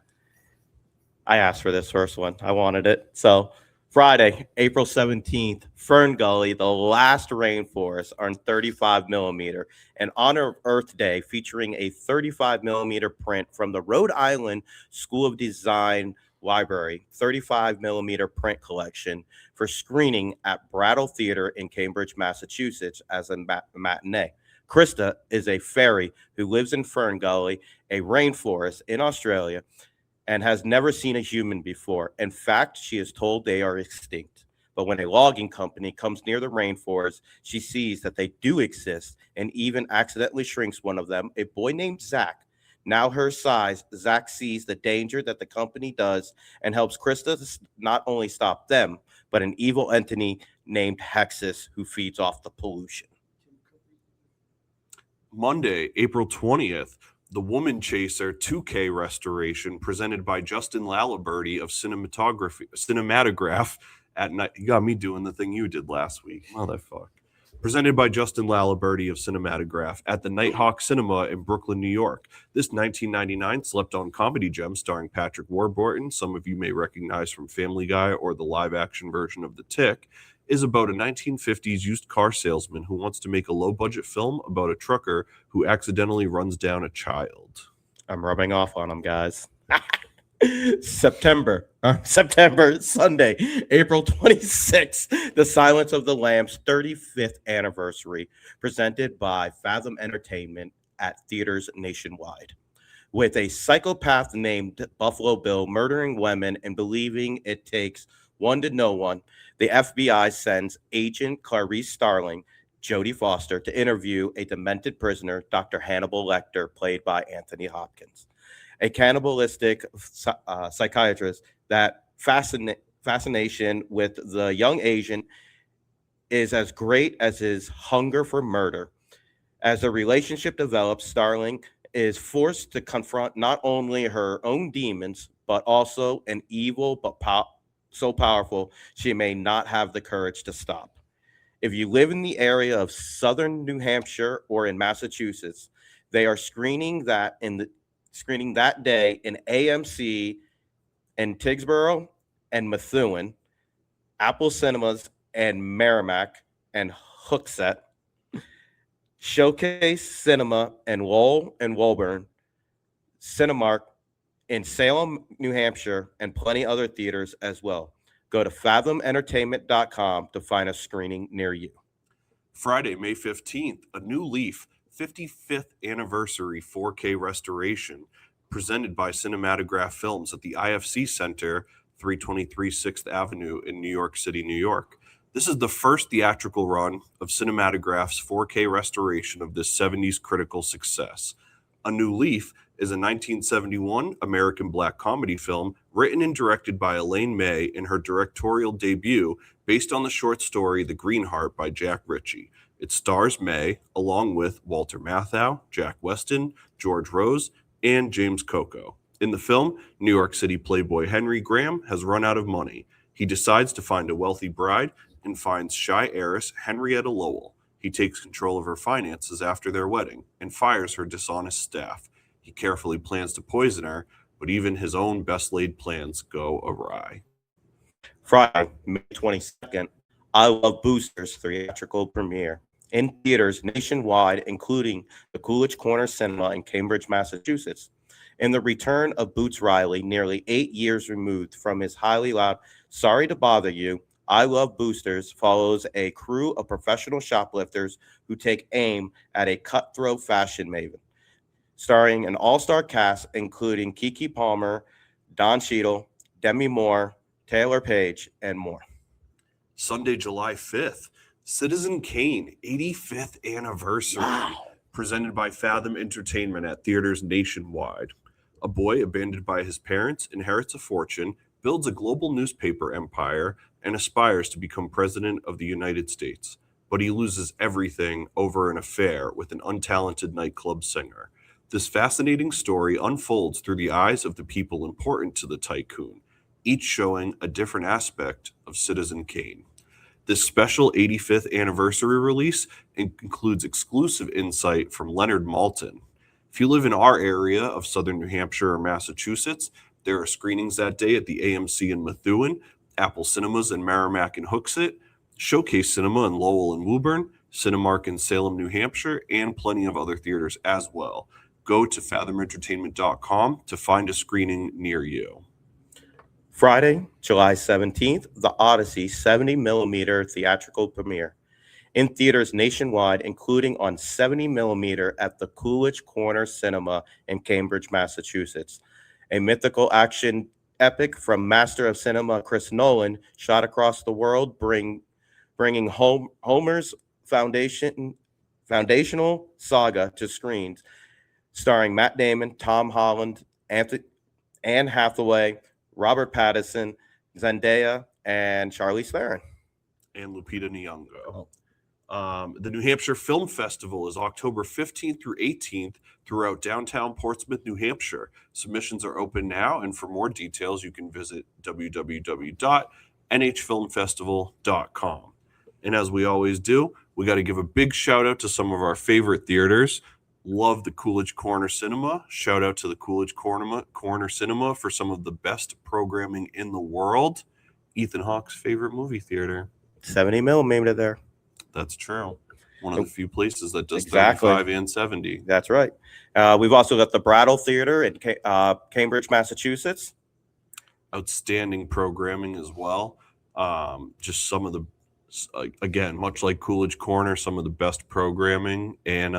I asked for this first one. I wanted it. So Friday, April 17th, Fern Gully, The Last Rainforest on 35 millimeter, an Honor of Earth Day featuring a 35 millimeter print from the Rhode Island School of Design Library 35mm print collection for screening at Brattle Theater in Cambridge, Massachusetts as a matinee. Krista is a fairy who lives in Fern Gully, a rainforest in Australia, and has never seen a human before. In fact, she is told they are extinct. But when a logging company comes near the rainforest, she sees that they do exist and even accidentally shrinks one of them, a boy named Zach. Now her size, Zach sees the danger that the company does and helps Krista not only stop them, but an evil entity named Hexus who feeds off the pollution. Monday, April 20th, The Woman Chaser 2K restoration presented by Justin Laliberty of Cinematograph at night. You got me doing the thing you did last week. Motherfucker. Presented by Justin Laliberty of Cinematograph at the Nighthawk Cinema in Brooklyn, New York. This 1999 slept-on comedy gem starring Patrick Warburton, some of you may recognize from Family Guy or the live-action version of The Tick, is about a 1950s used car salesman who wants to make a low-budget film about a trucker who accidentally runs down a child. I'm rubbing off on them, guys. September, Sunday, April 26th, The Silence of the Lambs 35th anniversary, presented by Fathom Entertainment at theaters nationwide. With a psychopath named Buffalo Bill murdering women and believing it takes one to know one, the FBI sends Agent Clarice Starling, Jodie Foster, to interview a demented prisoner, Dr. Hannibal Lecter, played by Anthony Hopkins. A cannibalistic psychiatrist that fascination with the young Asian is as great as his hunger for murder. As the relationship develops, Starling is forced to confront not only her own demons, but also an evil but so powerful she may not have the courage to stop. If you live in the area of southern New Hampshire or in Massachusetts, they are screening that day in AMC in Tigsboro and Methuen, Apple Cinemas and Merrimack and Hooksett, Showcase Cinema and Lowell and Woburn, Cinemark in Salem, New Hampshire, and plenty other theaters as well. Go to fathomentertainment.com to find a screening near you. Friday, May 15th, A New Leaf 55th anniversary 4K restoration presented by Cinematograph Films at the IFC Center, 323 6th Avenue in New York City, New York. This is the first theatrical run of Cinematograph's 4K restoration of this 70s critical success. A New Leaf is a 1971 American black comedy film written and directed by Elaine May in her directorial debut based on the short story The Greenheart by Jack Ritchie. It stars May, along with Walter Matthau, Jack Weston, George Rose, and James Coco. In the film, New York City playboy Henry Graham has run out of money. He decides to find a wealthy bride and finds shy heiress Henrietta Lowell. He takes control of her finances after their wedding and fires her dishonest staff. He carefully plans to poison her, but even his own best-laid plans go awry. Friday, May 22nd, I Love Boosters theatrical premiere in theaters nationwide, including the Coolidge Corner Cinema in Cambridge, Massachusetts. In the return of Boots Riley, nearly 8 years removed from his highly loud "Sorry to Bother You," I Love Boosters follows a crew of professional shoplifters who take aim at a cutthroat fashion maven, starring an all-star cast including Keke Palmer, Don Cheadle, Demi Moore, Taylor Page, and more. Sunday, July 5th, Citizen Kane 85th anniversary, presented by Fathom Entertainment at theaters nationwide. A boy abandoned by his parents inherits a fortune, builds a global newspaper empire, and aspires to become president of the United States. But he loses everything over an affair with an untalented nightclub singer. This fascinating story unfolds through the eyes of the people important to the tycoon, each showing a different aspect of Citizen Kane. This special 85th anniversary release includes exclusive insight from Leonard Maltin. If you live in our area of southern New Hampshire or Massachusetts, there are screenings that day at the AMC in Methuen, Apple Cinemas in Merrimack and Hooksett, Showcase Cinema in Lowell and Woburn, Cinemark in Salem, New Hampshire, and plenty of other theaters as well. Go to fathomentertainment.com to find a screening near you. Friday, July 17th, The Odyssey 70mm theatrical premiere in theaters nationwide, including on 70mm at the Coolidge Corner Cinema in Cambridge, Massachusetts. A mythical action epic from master of cinema Chris Nolan, shot across the world, bringing Homer's foundational saga to screens, starring Matt Damon, Tom Holland, Anne Hathaway, Robert Pattinson, Zendaya, and Charlize Theron. And Lupita Nyong'o. The New Hampshire Film Festival is October 15th through 18th throughout downtown Portsmouth, New Hampshire. Submissions are open now, and for more details, you can visit www.nhfilmfestival.com. And as we always do, we got to give a big shout out to some of our favorite theaters. Love the Coolidge Corner Cinema. Shout out to the Coolidge Corner Cinema for some of the best programming in the world. Ethan Hawke's favorite movie theater. 70mm there. That's true. One of the few places that does Exactly. 35 and 70. That's right. We've also got the Brattle Theater in Cambridge, Massachusetts. Outstanding programming as well. Just some of the, again, much like Coolidge Corner, some of the best programming, and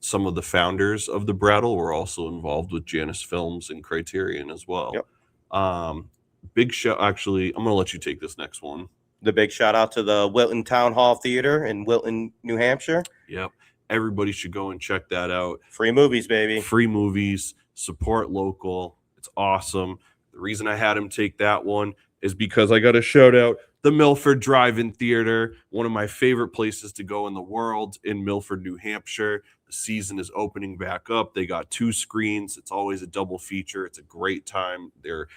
some of the founders of the Brattle were also involved with Janus Films and Criterion as well. Yep. Big shout. Actually, I'm going to let you take this next one. The big shout out to the Wilton Town Hall Theater in Wilton, New Hampshire. Yep. Everybody should go and check that out. Free movies, baby. Free movies. Support local. It's awesome. The reason I had him take that one is because I got to shout out the Milford Drive-In Theater, one of my favorite places to go in the world in Milford, New Hampshire. The season is opening back up. They got 2 screens. It's always a double feature. It's a great time. They're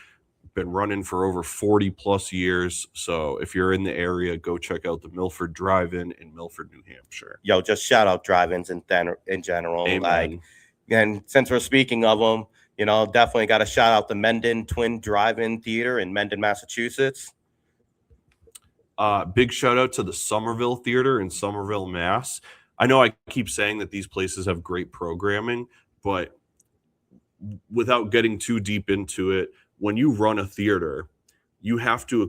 been running for over 40 plus years. So if you're in the area, go check out the Milford Drive-In in Milford, New Hampshire. Yo, just shout out drive-ins in general. Amen. Like, and since we're speaking of them, you know, definitely got to shout out the Mendon Twin Drive-In Theater in Mendon, Massachusetts. Big shout out to the Somerville Theater in Somerville, Mass. I know I keep saying that these places have great programming, but without getting too deep into it, when you run a theater, you have to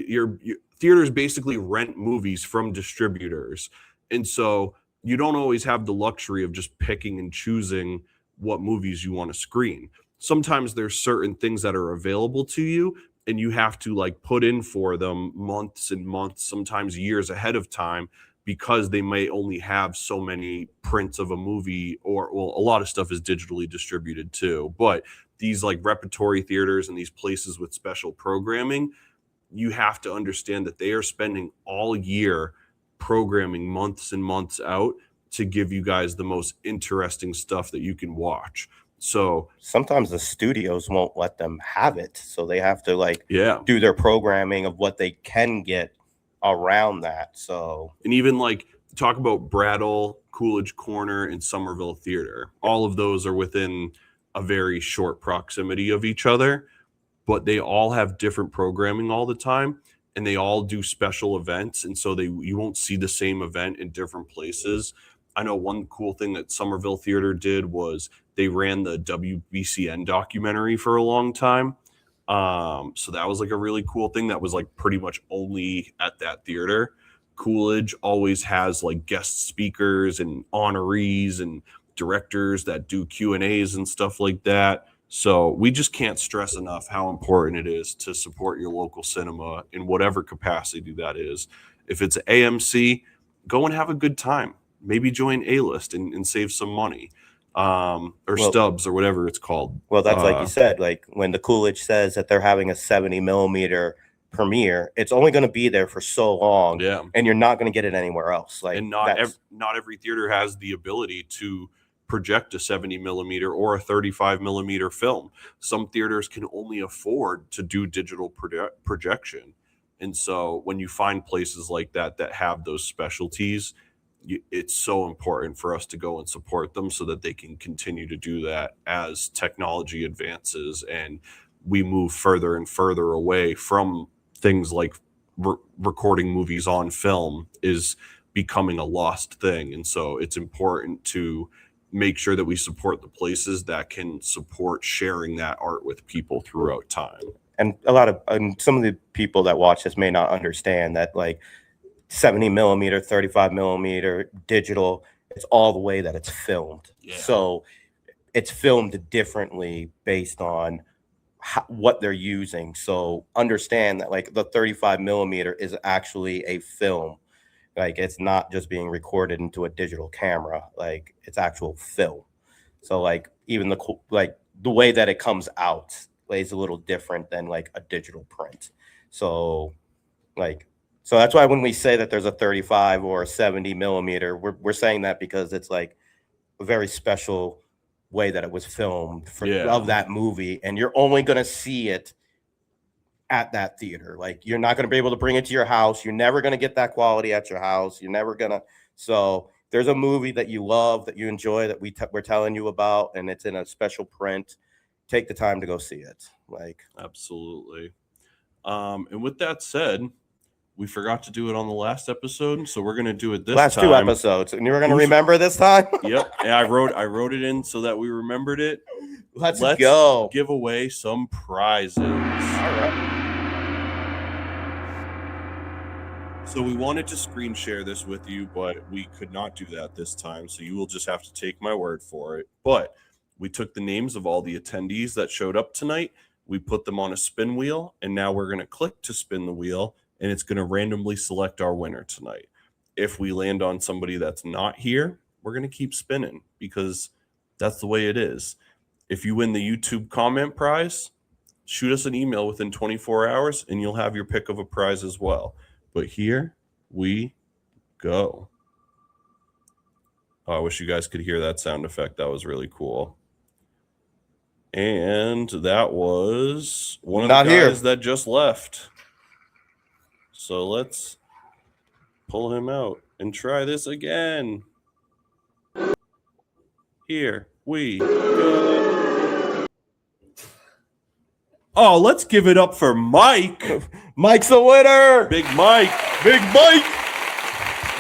your theaters basically rent movies from distributors. And so you don't always have the luxury of just picking and choosing what movies you want to screen. Sometimes there's certain things that are available to you, and you have to like put in for them months and months, sometimes years ahead of time, because they may only have so many prints of a movie, or well, a lot of stuff is digitally distributed too. But these like repertory theaters and these places with special programming, you have to understand that they are spending all year programming months and months out to give you guys the most interesting stuff that you can watch. So sometimes the studios won't let them have it, so they have to like yeah, do their programming of what they can get around that. So, and even like talk about Brattle, Coolidge Corner, and Somerville Theater. All of those are within a very short proximity of each other, but they all have different programming all the time, and they all do special events, and so you won't see the same event in different places. I know one cool thing that Somerville Theater did was they ran the WBCN documentary for a long time. So that was like a really cool thing that was like pretty much only at that theater. Coolidge always has like guest speakers and honorees and directors that do Q&As and stuff like that. So we just can't stress enough how important it is to support your local cinema in whatever capacity that is. If it's AMC, go and have a good time. Maybe join A-List and save some money, or Stubs or whatever it's called. Well, that's like you said, like when the Coolidge says that they're having a 70mm premiere, it's only going to be there for so long, yeah, and you're not going to get it anywhere else. Like, and not every theater has the ability to project a 70mm or a 35mm film. Some theaters can only afford to do digital projection, and so when you find places like that that have those specialties, it's so important for us to go and support them so that they can continue to do that as technology advances and we move further and further away from things like recording movies on film is becoming a lost thing. And so it's important to make sure that we support the places that can support sharing that art with people throughout time. And some of the people that watch this may not understand that, like, 70 millimeter, 35 millimeter digital, it's all the way that it's filmed. Yeah. So it's filmed differently based on what they're using. So understand that, like, the 35 millimeter is actually a film. Like, it's not just being recorded into a digital camera. Like, it's actual film. So, like, even the way that it comes out is a little different than like a digital print. So that's why when we say that there's a 35 or a 70 millimeter, we're saying that because it's like a very special way that it was filmed of that movie, and you're only going to see it at that theater. Like, you're not going to be able to bring it to your house. You're never going to get that quality at your house. You're never going to. So there's a movie that you love, that you enjoy, that we're telling you about, and it's in a special print. Take the time to go see it. Like, absolutely. And with that said, we forgot to do it on the last episode, so we're gonna do it this last time. 2 episodes, and you're gonna remember this time. Yep. And I wrote it in so that we remembered it. Let's go. Give away some prizes. All right. So we wanted to screen share this with you, but we could not do that this time. So you will just have to take my word for it. But we took the names of all the attendees that showed up tonight. We put them on a spin wheel, and now we're going to click to spin the wheel, and it's going to randomly select our winner tonight. If we land on somebody that's not here, we're going to keep spinning because that's the way it is. If you win the YouTube comment prize, shoot us an email within 24 hours, and you'll have your pick of a prize as well. But here we go. Oh, I wish you guys could hear that sound effect. That was really cool. And that was one of the guys that just left. So let's pull him out and try this again. Here we go. Oh, let's give it up for Mike. Mike's the winner. Big Mike. Big Mike.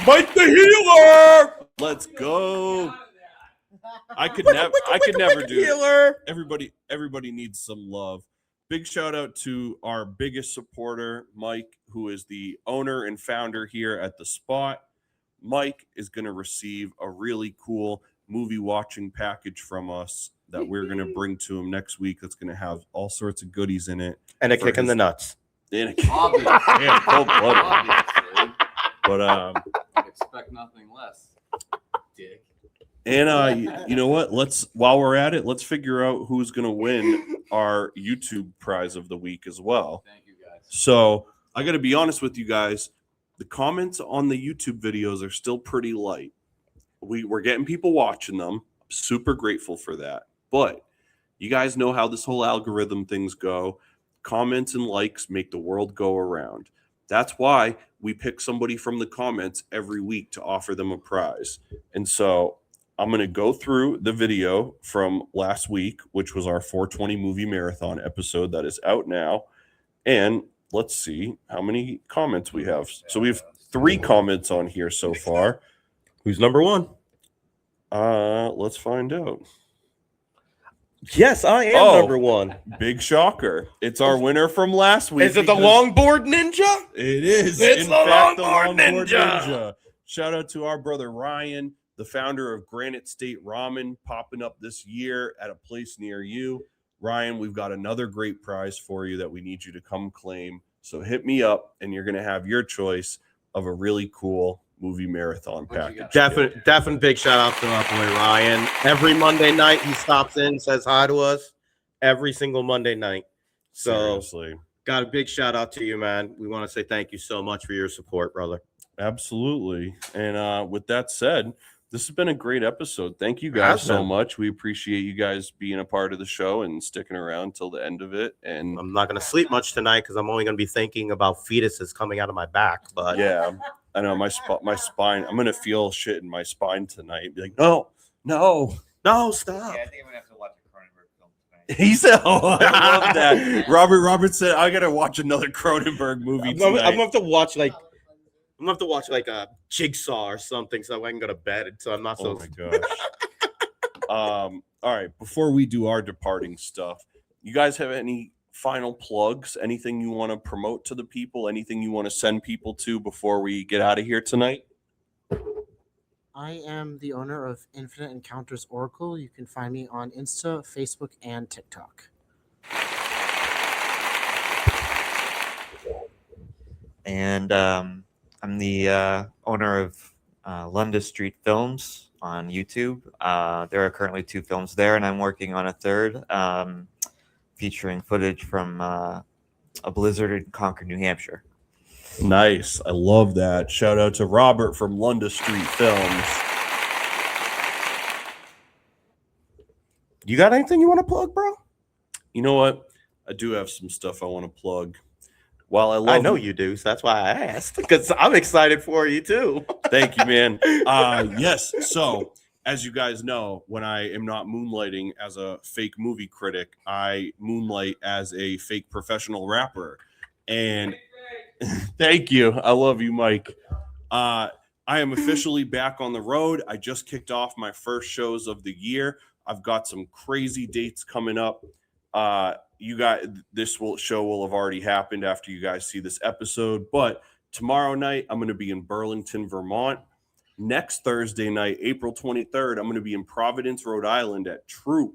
Mike the healer. Let's go. I could never do it. Everybody needs some love. Big shout out to our biggest supporter, Mike, who is the owner and founder here at The Spot. Mike is going to receive a really cool movie watching package from us that we're going to bring to him next week. That's going to have all sorts of goodies in it. And a kick in the nuts. And yeah, cold-blooded. But expect nothing less, dick. And you know what? While we're at it, let's figure out who's going to win our YouTube prize of the week as well. Thank you, guys. So I got to be honest with you guys. The comments on the YouTube videos are still pretty light. We're getting people watching them. I'm super grateful for that. But you guys know how this whole algorithm things go. Comments and likes make the world go around. That's why we pick somebody from the comments every week to offer them a prize. And so I'm going to go through the video from last week, which was our 420 movie marathon episode that is out now. And let's see how many comments we have. So we have 3 comments on here so far. Who's number 1? Let's find out. Yes, I am number 1. Big shocker. It's our winner from last week. Is it the longboard ninja? It is. It's in the fact, longboard ninja. Shout out to our brother Ryan, the founder of Granite State Ramen, popping up this year at a place near you. Ryan, we've got another great prize for you that we need you to come claim. So hit me up, and you're going to have your choice of a really cool movie marathon package. Definitely big shout out to our boy Ryan. Every Monday night he stops in, says hi to us. Every single Monday night. So seriously, got a big shout out to you, man. We want to say thank you so much for your support, brother. Absolutely. And with that said, this has been a great episode. Thank you guys so much. We appreciate you guys being a part of the show and sticking around till the end of it. And I'm not going to sleep much tonight because I'm only going to be thinking about fetuses coming out of my back. But yeah, I know my spine. I'm going to feel shit in my spine tonight. Be like, no, stop. Yeah, I think I'm gonna have to watch a Cronenberg film tonight. He said, "Oh, I love that." Robert said, "I got to watch another Cronenberg movie tonight." I'm gonna have to watch like a Jigsaw or something so I can go to bed. So I'm not so. Oh my gosh. All right, before we do our departing stuff, you guys have any final plugs? Anything you want to promote to the people? Anything you want to send people to before we get out of here tonight? I am the owner of Infinite Encounters Oracle. You can find me on Insta, Facebook, and TikTok. And I'm the owner of London Street Films on YouTube. There are currently 2 films there, and I'm working on a third featuring footage from a blizzard in Concord, New Hampshire. Nice. I love that. Shout out to Robert from London Street Films. You got anything you want to plug, bro? You know what? I do have some stuff I want to plug. While I know you do, so that's why I asked, because I'm excited for you too. Thank you, man. Yes. So, as you guys know, when I am not moonlighting as a fake movie critic, I moonlight as a fake professional rapper. And thank you. I love you, Mike. I am officially back on the road. I just kicked off my first shows of the year. I've got some crazy dates coming up. You guys, show will have already happened after you guys see this episode. But tomorrow night, I'm going to be in Burlington, Vermont. Next Thursday night, April 23rd, I'm going to be in Providence, Rhode Island at Troop.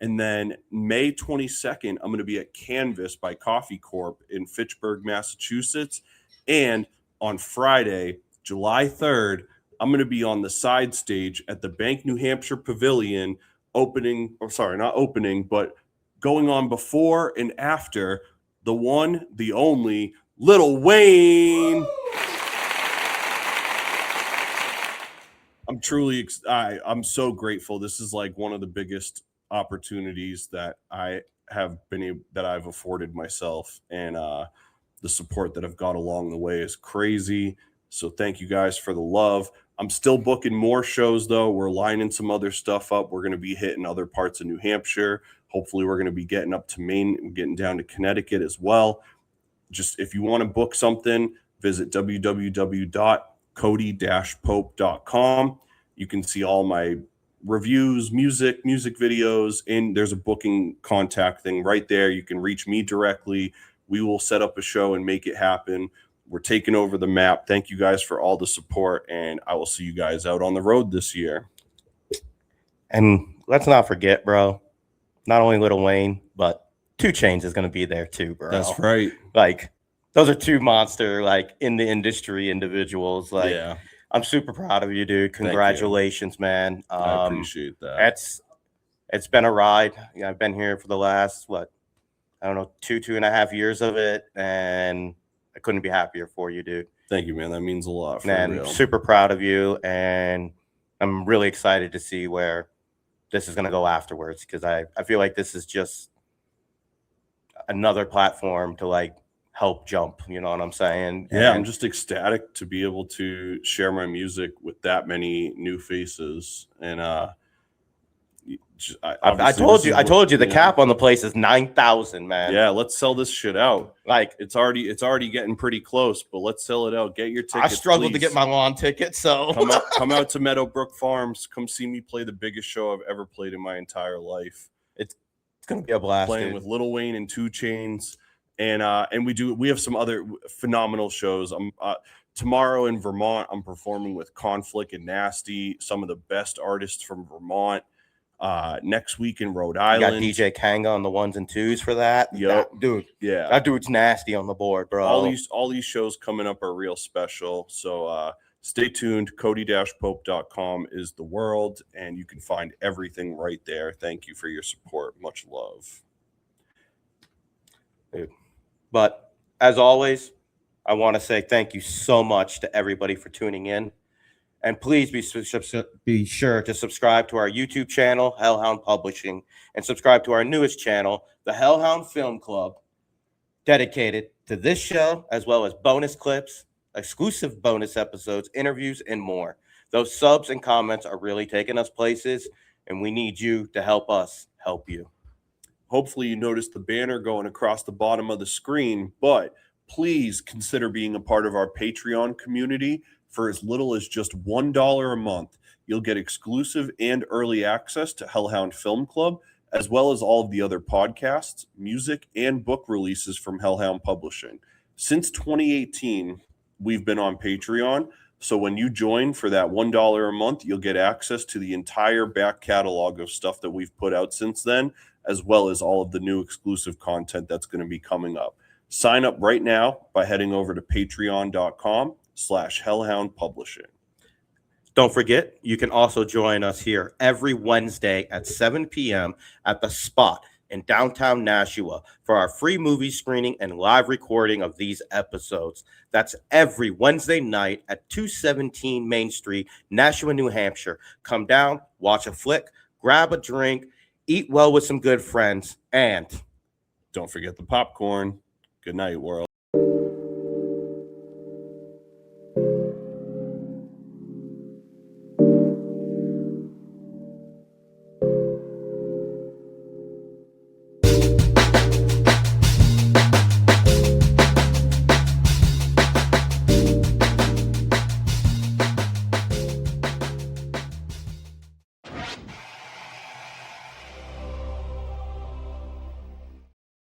And then May 22nd, I'm going to be at Canvas by Coffee Corp in Fitchburg, Massachusetts. And on Friday, July 3rd, I'm going to be on the side stage at the Bank, New Hampshire Pavilion, but going on before and after the one, the only Lil Wayne. I'm so grateful. This is like one of the biggest opportunities that I've afforded myself, and the support that I've got along the way is crazy. So thank you guys for the love. I'm still booking more shows though. We're lining some other stuff up. We're going to be hitting other parts of New Hampshire. Hopefully we're going to be getting up to Maine, getting down to Connecticut as well. Just if you want to book something, visit www.cody-pope.com. You can see all my reviews, music videos, and there's a booking contact thing right there. You can reach me directly. We will set up a show and make it happen. We're taking over the map. Thank you guys for all the support, and I will see you guys out on the road this year. And let's not forget, bro, not only Lil Wayne, but 2 Chainz is going to be there too, bro. That's right. Like, those are 2 monster, like, in the industry individuals. Like, yeah. I'm super proud of you, dude. Congratulations, man. I appreciate that. It's been a ride. You know, I've been here for the last, 2.5 years of it, and I couldn't be happier for you, dude. Thank you, man. That means a lot. Man, super proud of you, and I'm really excited to see where this is going to go afterwards, because I feel like this is just another platform to, like, help jump, you know what I'm saying? Yeah, I'm just ecstatic to be able to share my music with that many new faces. And I told you the cap on the place is 9,000, man. Yeah, let's sell this shit out. Like, it's already getting pretty close, but let's sell it out. Get your tickets. I struggled please. to get my lawn ticket, so come out to Meadowbrook Farms. Come see me play the biggest show I've ever played in my entire life. It's gonna be a blast. Playing with Lil Wayne and 2 Chainz. And we have some other phenomenal shows. Tomorrow in Vermont, I'm performing with Conflict and Nasty, some of the best artists from Vermont. Next week in Rhode Island, you got DJ Kanga on the 1s and 2s for that. Yep. Dude, yeah, that dude's nasty on the board, bro. All these shows coming up are real special. So stay tuned. CODY-pope.com is the world, and you can find everything right there. Thank you for your support. Much love. Dude. But as always, I want to say thank you so much to everybody for tuning in. And please be sure to subscribe to our YouTube channel, Hellhound Publishing, and subscribe to our newest channel, the Hellhound Film Club, dedicated to this show, as well as bonus clips, exclusive bonus episodes, interviews, and more. Those subs and comments are really taking us places, and we need you to help us help you. Hopefully you noticed the banner going across the bottom of the screen, but please consider being a part of our Patreon community. For as little as just $1 a month, you'll get exclusive and early access to Hellhound Film Club, as well as all of the other podcasts, music, and book releases from Hellhound Publishing. Since 2018, we've been on Patreon. So when you join for that $1 a month, you'll get access to the entire back catalog of stuff that we've put out since then, as well as all of the new exclusive content that's going to be coming up. Sign up right now by heading over to patreon.com/Hellhound Publishing. Don't forget, you can also join us here every Wednesday at 7 p.m. at The Spot in downtown Nashua for our free movie screening and live recording of these episodes. That's every Wednesday night at 217 Main Street, Nashua, New Hampshire. Come down, watch a flick, grab a drink, eat well with some good friends, and don't forget the popcorn. Good night, world.